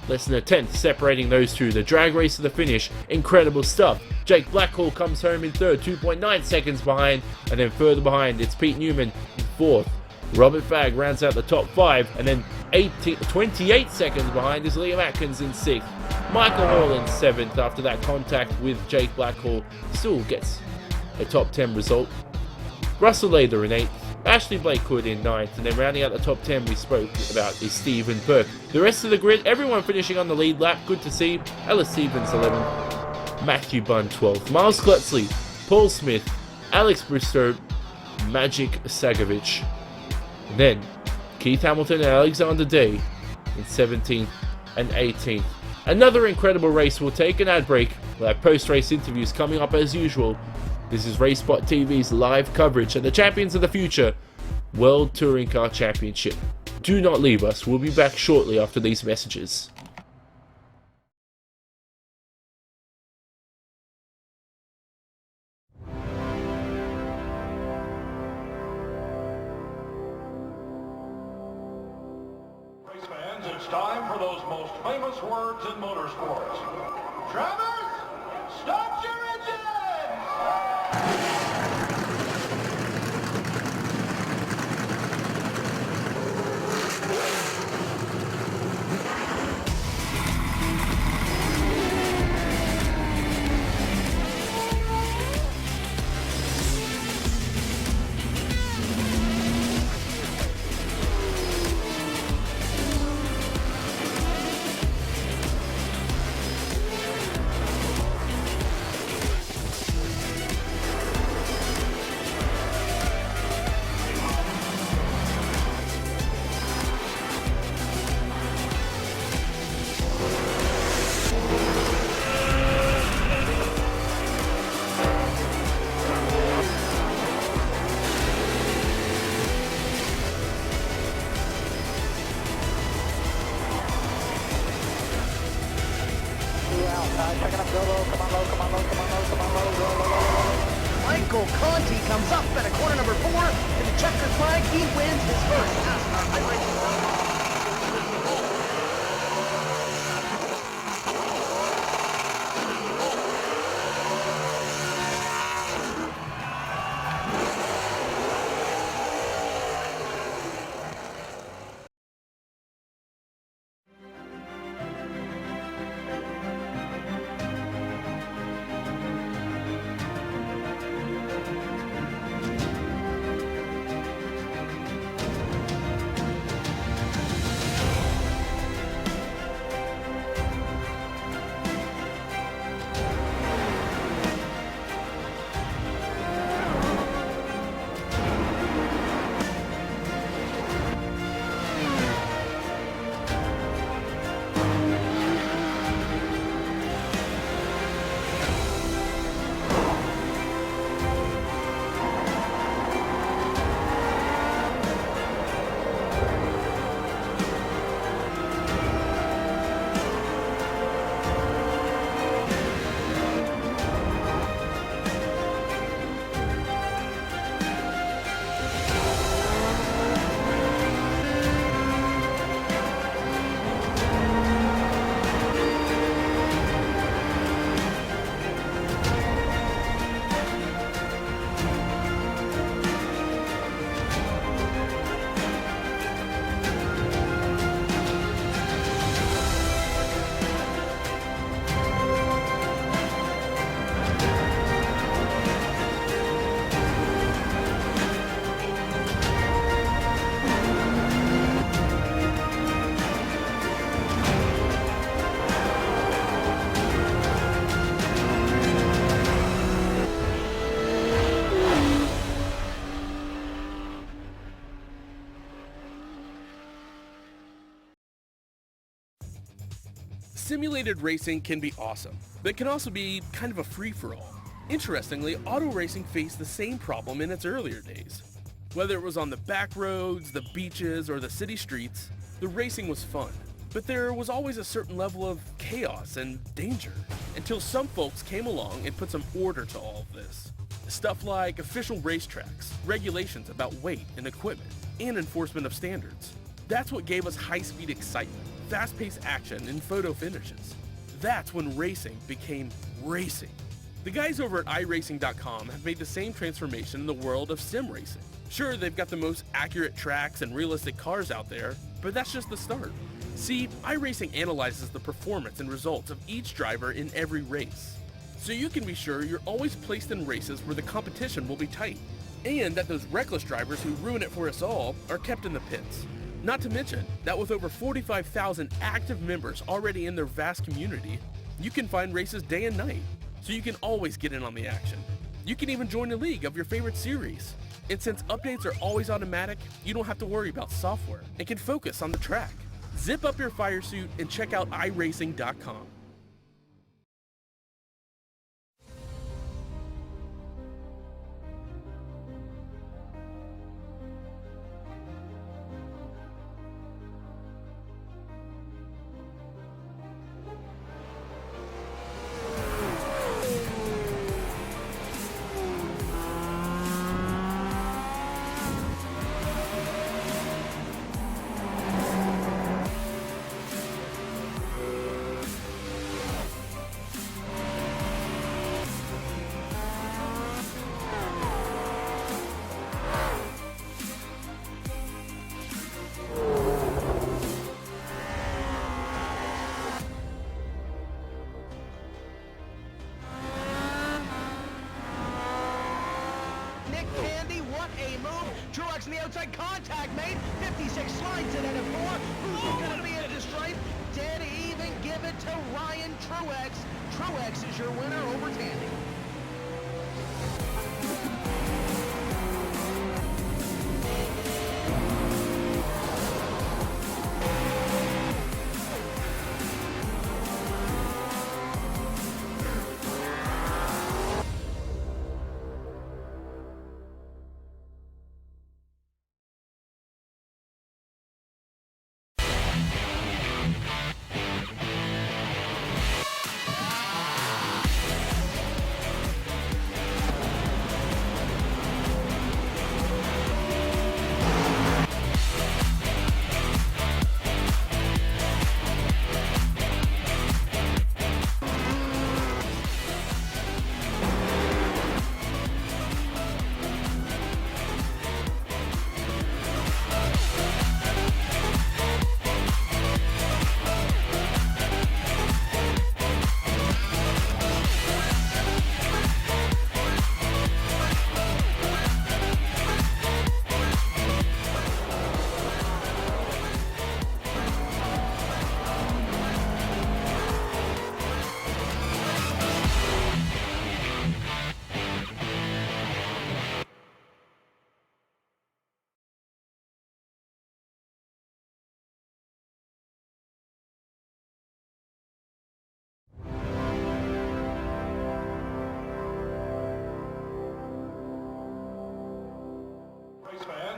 Less than a 10th separating those two. The drag race to the finish. Incredible stuff. Jake Blackhall comes home in 3rd, 2.9 seconds behind. And then further behind, it's Pete Newman in 4th. Robert Fagg rounds out the top 5. And then 28 seconds behind is Liam Atkins in 6th. Michael Hall in 7th after that contact with Jake Blackhall. Still gets a top 10 result. Russell Lader in 8th. Ashley Blake Hood in 9th, and then rounding out the top 10 we spoke about is Stephen Burke. The rest of the grid, everyone finishing on the lead lap, good to see. Ellis Stevens 11th, Matthew Bunn 12th, Miles Klutzley, Paul Smith, Alex Bristow, Magic Sagovic. And then Keith Hamilton and Alexander Day in 17th and 18th. Another incredible race. We'll take an ad break. We'll have post-race interviews coming up as usual. This is RaceSpotTV's live coverage of the Champions of the Future World Touring Car Championship. Do not leave us. We'll be back shortly after these messages. Race fans, it's time for those most famous words in motorsports. Drivers, start your engines! Michael Conti comes up at a corner number 4 to the checkered flag. He wins his first NASCAR iRacing. Simulated racing can be awesome, but it can also be kind of a free-for-all. Interestingly, auto racing faced the same problem in its earlier days. Whether it was on the back roads, the beaches, or the city streets, the racing was fun. But there was always a certain level of chaos and danger, until some folks came along and put some order to all of this. Stuff like official racetracks, regulations about weight and equipment, and enforcement of standards. That's what gave us high-speed excitement, fast-paced action, and photo finishes. That's when racing became racing. The guys over at iRacing.com have made the same transformation in the world of sim racing. Sure, they've got the most accurate tracks and realistic cars out there, but that's just the start. See, iRacing analyzes the performance and results of each driver in every race, so you can be sure you're always placed in races where the competition will be tight, and that those reckless drivers who ruin it for us all are kept in the pits. Not to mention that with over 45,000 active members already in their vast community, you can find races day and night, so you can always get in on the action. You can even join a league of your favorite series. And since updates are always automatic, you don't have to worry about software and can focus on the track. Zip up your fire suit and check out iRacing.com. Truex in the outside, contact made. 56 slides it into 4. Who's going to be into the stripe? Dead even, give it to Ryan Truex. Truex is your winner over Tandy.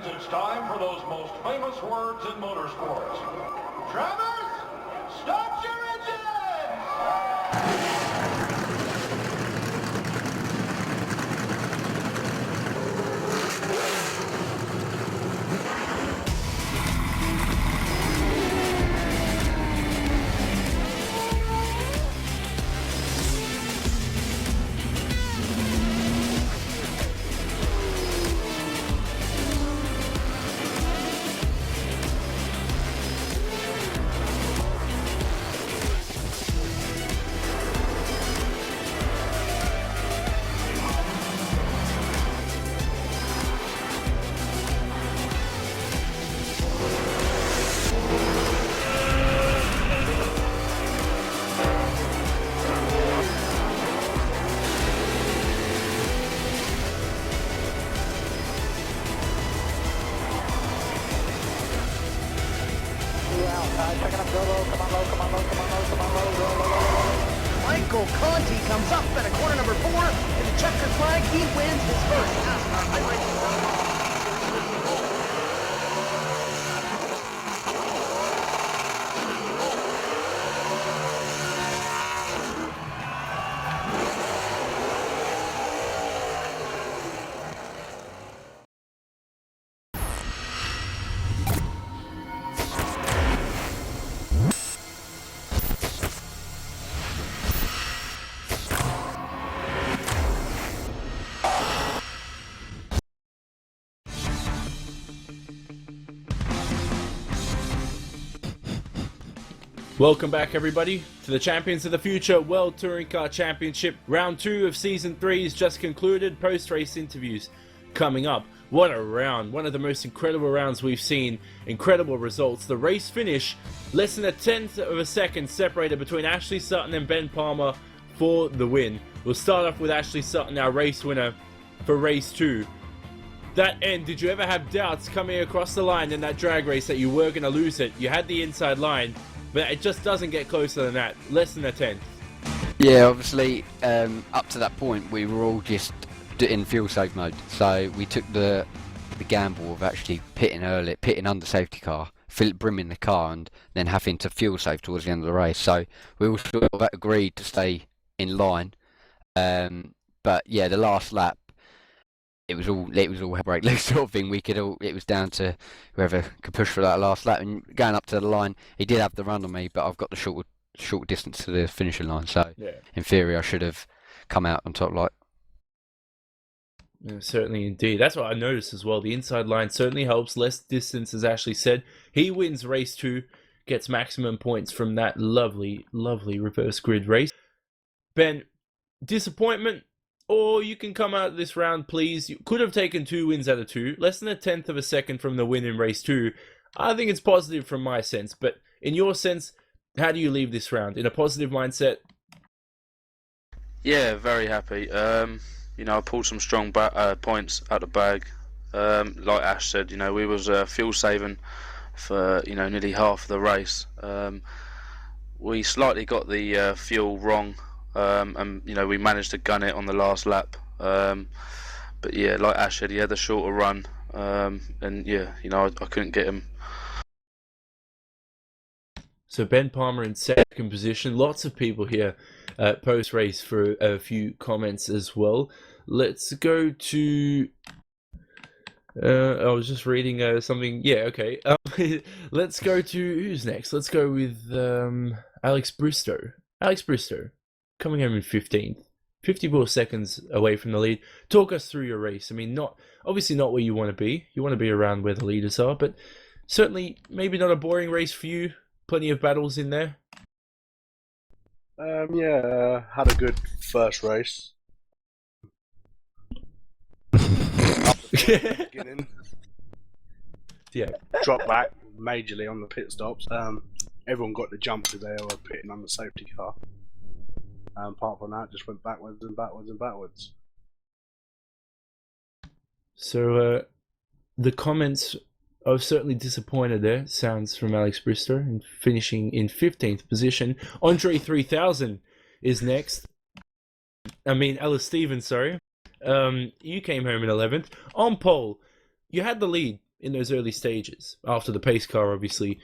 fans, it's time for those most famous words in motorsports. Travis, start your engines! Michael Conti comes up at a corner number 4 to the checkered flag. He wins his first NASCAR iRacing. Welcome back, everybody, to the Champions of the Future World Touring Car Championship. Round 2 of Season 3 is just concluded. Post-race interviews coming up. What a round. One of the most incredible rounds we've seen. Incredible results. The race finish, less than a tenth of a second separated between Ashley Sutton and Ben Palmer for the win. We'll start off with Ashley Sutton, our race winner for race 2. That end, did you ever have doubts coming across the line in that drag race that you were going to lose it? You had the inside line, but it just doesn't get closer than that. Less than a tenth. Yeah, obviously, up to that point, we were all just in fuel safe mode. So we took the gamble of actually pitting early, pitting under safety car, brimming the car, and then having to fuel save towards the end of the race. So we all sort of agreed to stay in line. But yeah, the last lap, it was all break loose sort of thing. It was down to whoever could push for that last lap. And going up to the line, he did have the run on me, but I've got the short distance to the finishing line. So yeah, in theory, I should have come out on top. Yeah, certainly, indeed. That's what I noticed as well. The inside line certainly helps. Less distance, as Ashley said. He wins race 2, gets maximum points from that lovely, lovely reverse grid race. Ben, disappointment? Or you can come out this round, please. You could have taken 2 wins out of 2. Less than a tenth of a second from the win in race 2. I think it's positive from my sense. But in your sense, how do you leave this round? In a positive mindset? Yeah, very happy. You know, I pulled some strong points out the bag. Like Ash said, you know, we was fuel saving for, you know, nearly half of the race. We slightly got the fuel wrong. And you know, we managed to gun it on the last lap, but yeah, like Ash said, he had a shorter run, and yeah, you know, I couldn't get him. So Ben Palmer in second position. Lots of people here post race for a few comments as well. Let's go to I was just reading something. Yeah, okay. Let's go to who's next. Let's go with Alex Bristow. Coming home in 15th, 54 seconds away from the lead. Talk us through your race. I mean, obviously not where you want to be. You want to be around where the leaders are, but certainly maybe not a boring race for you. Plenty of battles in there. Yeah, had a good first race. Beginning. Yeah. Dropped back majorly on the pit stops. Everyone got the jump because they were pitting on the safety car. Apart from that, just went backwards and backwards and backwards. So the comments are certainly disappointed there. Sounds from Alex Bristow, and finishing in 15th position. Andre 3000 is next. I mean, Ellis Stevens, sorry. You came home in 11th. On pole, you had the lead in those early stages after the pace car, obviously.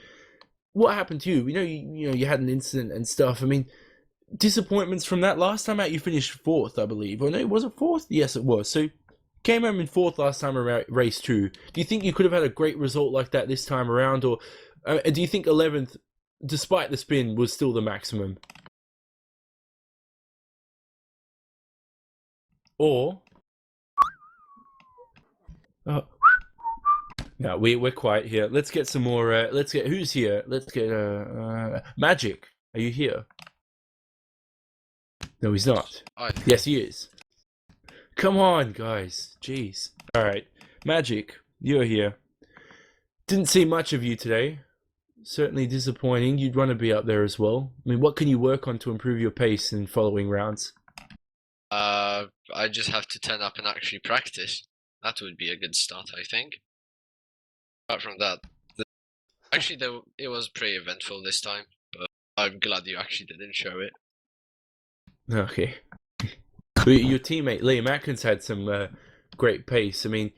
What happened to you? You had an incident and stuff. I mean, disappointments from that. Last time out, you finished fourth, I believe. Or no, was it fourth? Yes, it was. So came home in fourth last time around race 2. Do you think you could have had a great result like that this time around, or do you think 11th, despite the spin, was still the maximum? Or no, we're quiet here. Let's get some more. Let's get who's here. Let's get Magic. Are you here? No, he's not. Yes, he is. Come on, guys. Jeez. All right, Magic, you're here. Didn't see much of you today. Certainly disappointing. You'd want to be up there as well. I mean, what can you work on to improve your pace in following rounds? I just have to turn up and actually practice. That would be a good start, I think. Apart from that, actually, it was pretty eventful this time, but I'm glad you actually didn't show it. Okay. Your teammate Liam Atkins had some great pace. I mean,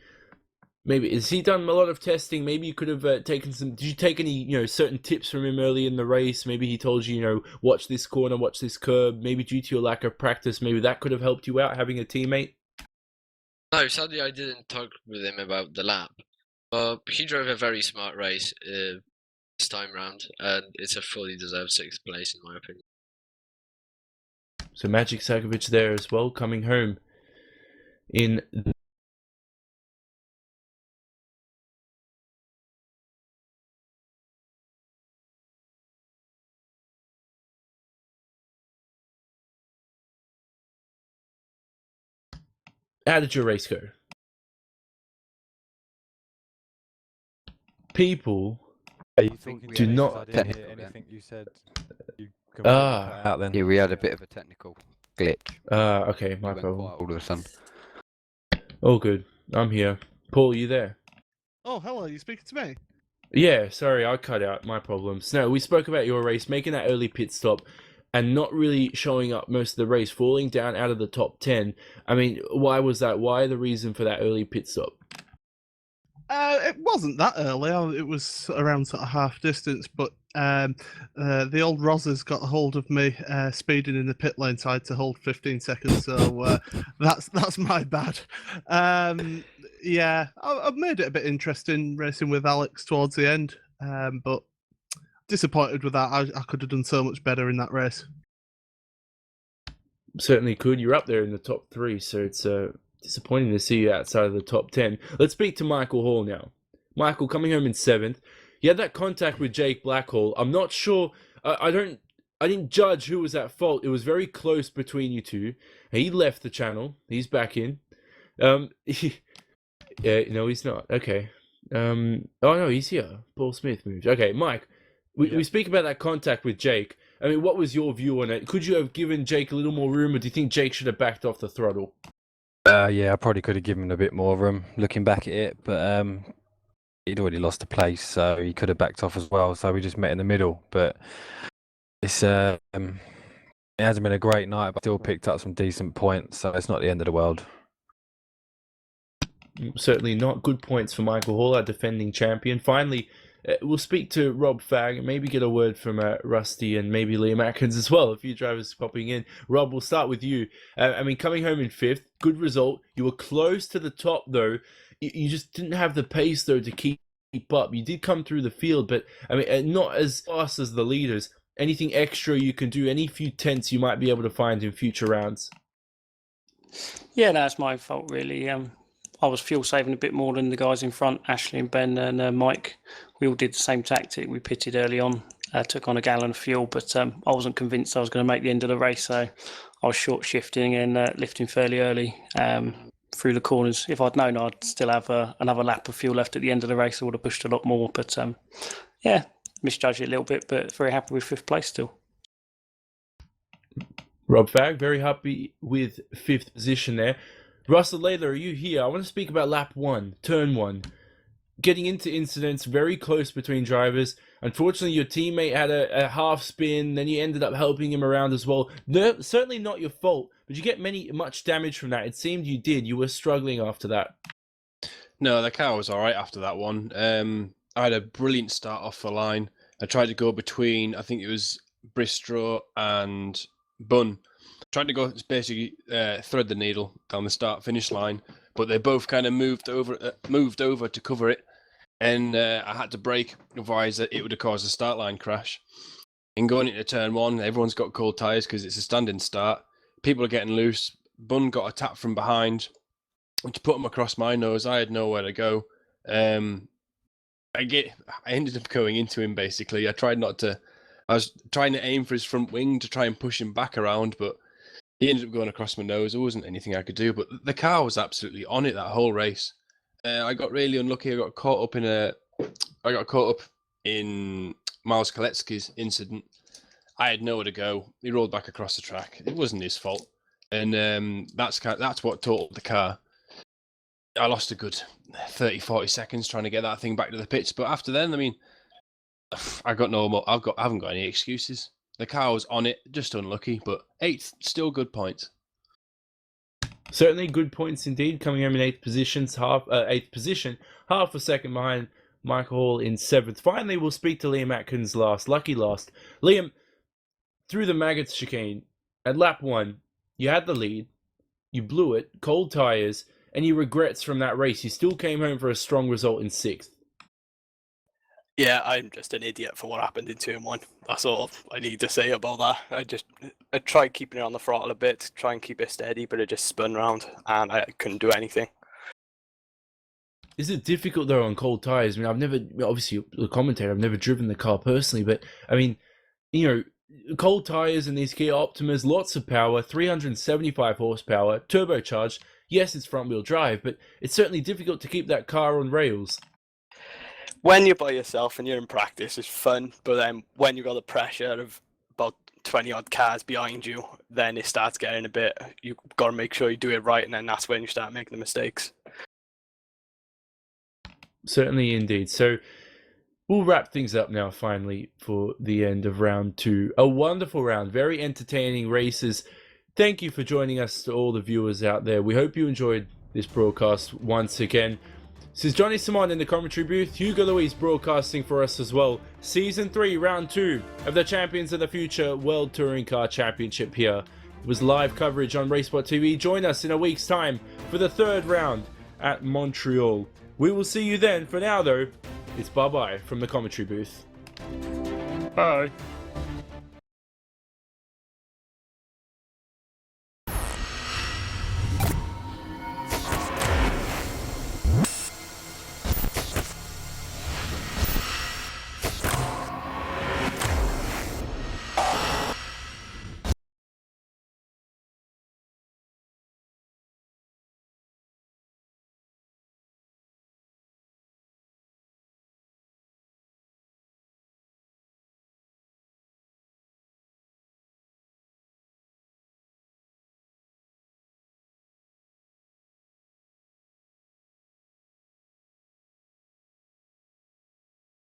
maybe has he done a lot of testing? Maybe you could have taken some. Did you take any certain tips from him early in the race? Maybe he told you watch this corner, watch this curb. Maybe due to your lack of practice, maybe that could have helped you out having a teammate. No, sadly I didn't talk with him about the lap. But he drove a very smart race this time round, and it's a fully deserved 6th place in my opinion. So Magic Sakovic there as well, coming home in how did your race go? People do not anything you said. You out then. Yeah, we had a bit of a technical glitch. Okay, my problem. All of a sudden. All good. I'm here. Paul, you there? Oh, hello. You speaking to me? Yeah, sorry, I cut out. My problems. No, we spoke about your race, making that early pit stop, and not really showing up most of the race, falling down out of the top 10. I mean, why was that? Why the reason for that early pit stop? It wasn't that early. It was around sort of half distance, but the old Rozzers got a hold of me speeding in the pit lane, so I had to hold 15 seconds. So that's my bad. Yeah, I've made it a bit interesting racing with Alex towards the end, but disappointed with that. I could have done so much better in that race. Certainly could. You're up there in the top 3, so it's disappointing to see you outside of the top 10. Let's speak to Michael Hall now. Michael, coming home in 7th. You had that contact with Jake Blackhall. I'm not sure. I didn't judge who was at fault. It was very close between you two. He left the channel. He's back in. Yeah, no, he's not. Okay. Oh no, he's here. Paul Smith moved. Okay, Mike. We speak about that contact with Jake. I mean, what was your view on it? Could you have given Jake a little more room, or do you think Jake should have backed off the throttle? Yeah, I probably could have given him a bit more room looking back at it, but he'd already lost a place, so he could have backed off as well. So we just met in the middle. But it's it hasn't been a great night, but still picked up some decent points, so it's not the end of the world. Certainly not. Good points for Michael Hall, our defending champion. Finally, we'll speak to Rob Fagg and maybe get a word from Rusty and maybe Liam Atkins as well. A few drivers popping in. Rob, we'll start with you. I mean, coming home in 5th, good result. You were close to the top, though. You just didn't have the pace, though, to keep up. You did come through the field, but I mean, not as fast as the leaders. Anything extra you can do? Any few tenths you might be able to find in future rounds? Yeah, that's my fault, really. I was fuel saving a bit more than the guys in front, Ashley and Ben and Mike. We all did the same tactic. We pitted early on, took on a gallon of fuel, but I wasn't convinced I was going to make the end of the race, so I was short shifting and lifting fairly early through the corners. If I'd known I'd still have another lap of fuel left at the end of the race, I would have pushed a lot more. But yeah, misjudged it a little bit, but very happy with 5th place still. Rob Fagg, very happy with 5th position there. Russell Layla, are you here? I want to speak about lap 1, turn 1. Getting into incidents, very close between drivers. Unfortunately, your teammate had a half spin, then you ended up helping him around as well. No, certainly not your fault, but you get much damage from that. It seemed you did. You were struggling after that. No, the car was all right after that one. I had a brilliant start off the line. I tried to go between, I think it was Bristol and Bunn. Tried to go basically thread the needle down the start-finish line, but they both kind of moved over to cover it, and I had to brake, otherwise it would have caused a start line crash. And going into turn one, everyone's got cold tyres because it's a standing start. People are getting loose. Bunn got a tap from behind, and to put him across my nose, I had nowhere to go. I ended up going into him basically. I was trying to aim for his front wing to try and push him back around, but he ended up going across my nose. There wasn't anything I could do, but the car was absolutely on it that whole race. I got really unlucky. I got caught up in Miles Koletsky's incident. I had nowhere to go. He rolled back across the track. It wasn't his fault, and that's what totaled the car. I lost a good 30-40 seconds trying to get that thing back to the pits, but after then, I mean, I haven't got any excuses. The car was on it, just unlucky, but 8th, still good points. Certainly good points indeed, coming home in 8th position, half a second behind Michael Hall in 7th. Finally, we'll speak to Liam Atkins last, lucky last. Liam, through the Maggots chicane, at lap 1, you had the lead, you blew it, cold tyres, and your regrets from that race. You still came home for a strong result in 6th. Yeah, I'm just an idiot for what happened in turn 1. That's all I need to say about that. I tried keeping it on the throttle a bit to try and keep it steady, but it just spun round and I couldn't do anything. Is it difficult though on cold tyres? I mean, I've never, obviously the commentator, I've never driven the car personally, but I mean, you know, cold tyres and these Kia Optimas, lots of power, 375 horsepower, turbocharged. Yes, it's front wheel drive, but it's certainly difficult to keep that car on rails. When you're by yourself and you're in practice, it's fun, but then when you've got the pressure of about 20 odd cars behind you, then it starts getting a bit, you've got to make sure you do it right, and then that's when you start making the mistakes. Certainly indeed. So we'll wrap things up now finally for the end of round 2. A wonderful round, very entertaining races. Thank you for joining us, to all the viewers out there. We hope you enjoyed this broadcast once again. This is Johnny Simon in the commentary booth, Hugo Luis broadcasting for us as well. Season 3, Round 2 of the Champions of the Future World Touring Car Championship here. It was live coverage on RaceSpotTV. Join us in a week's time for the 3rd round at Montreal. We will see you then. For now though, it's bye-bye from the commentary booth. Bye.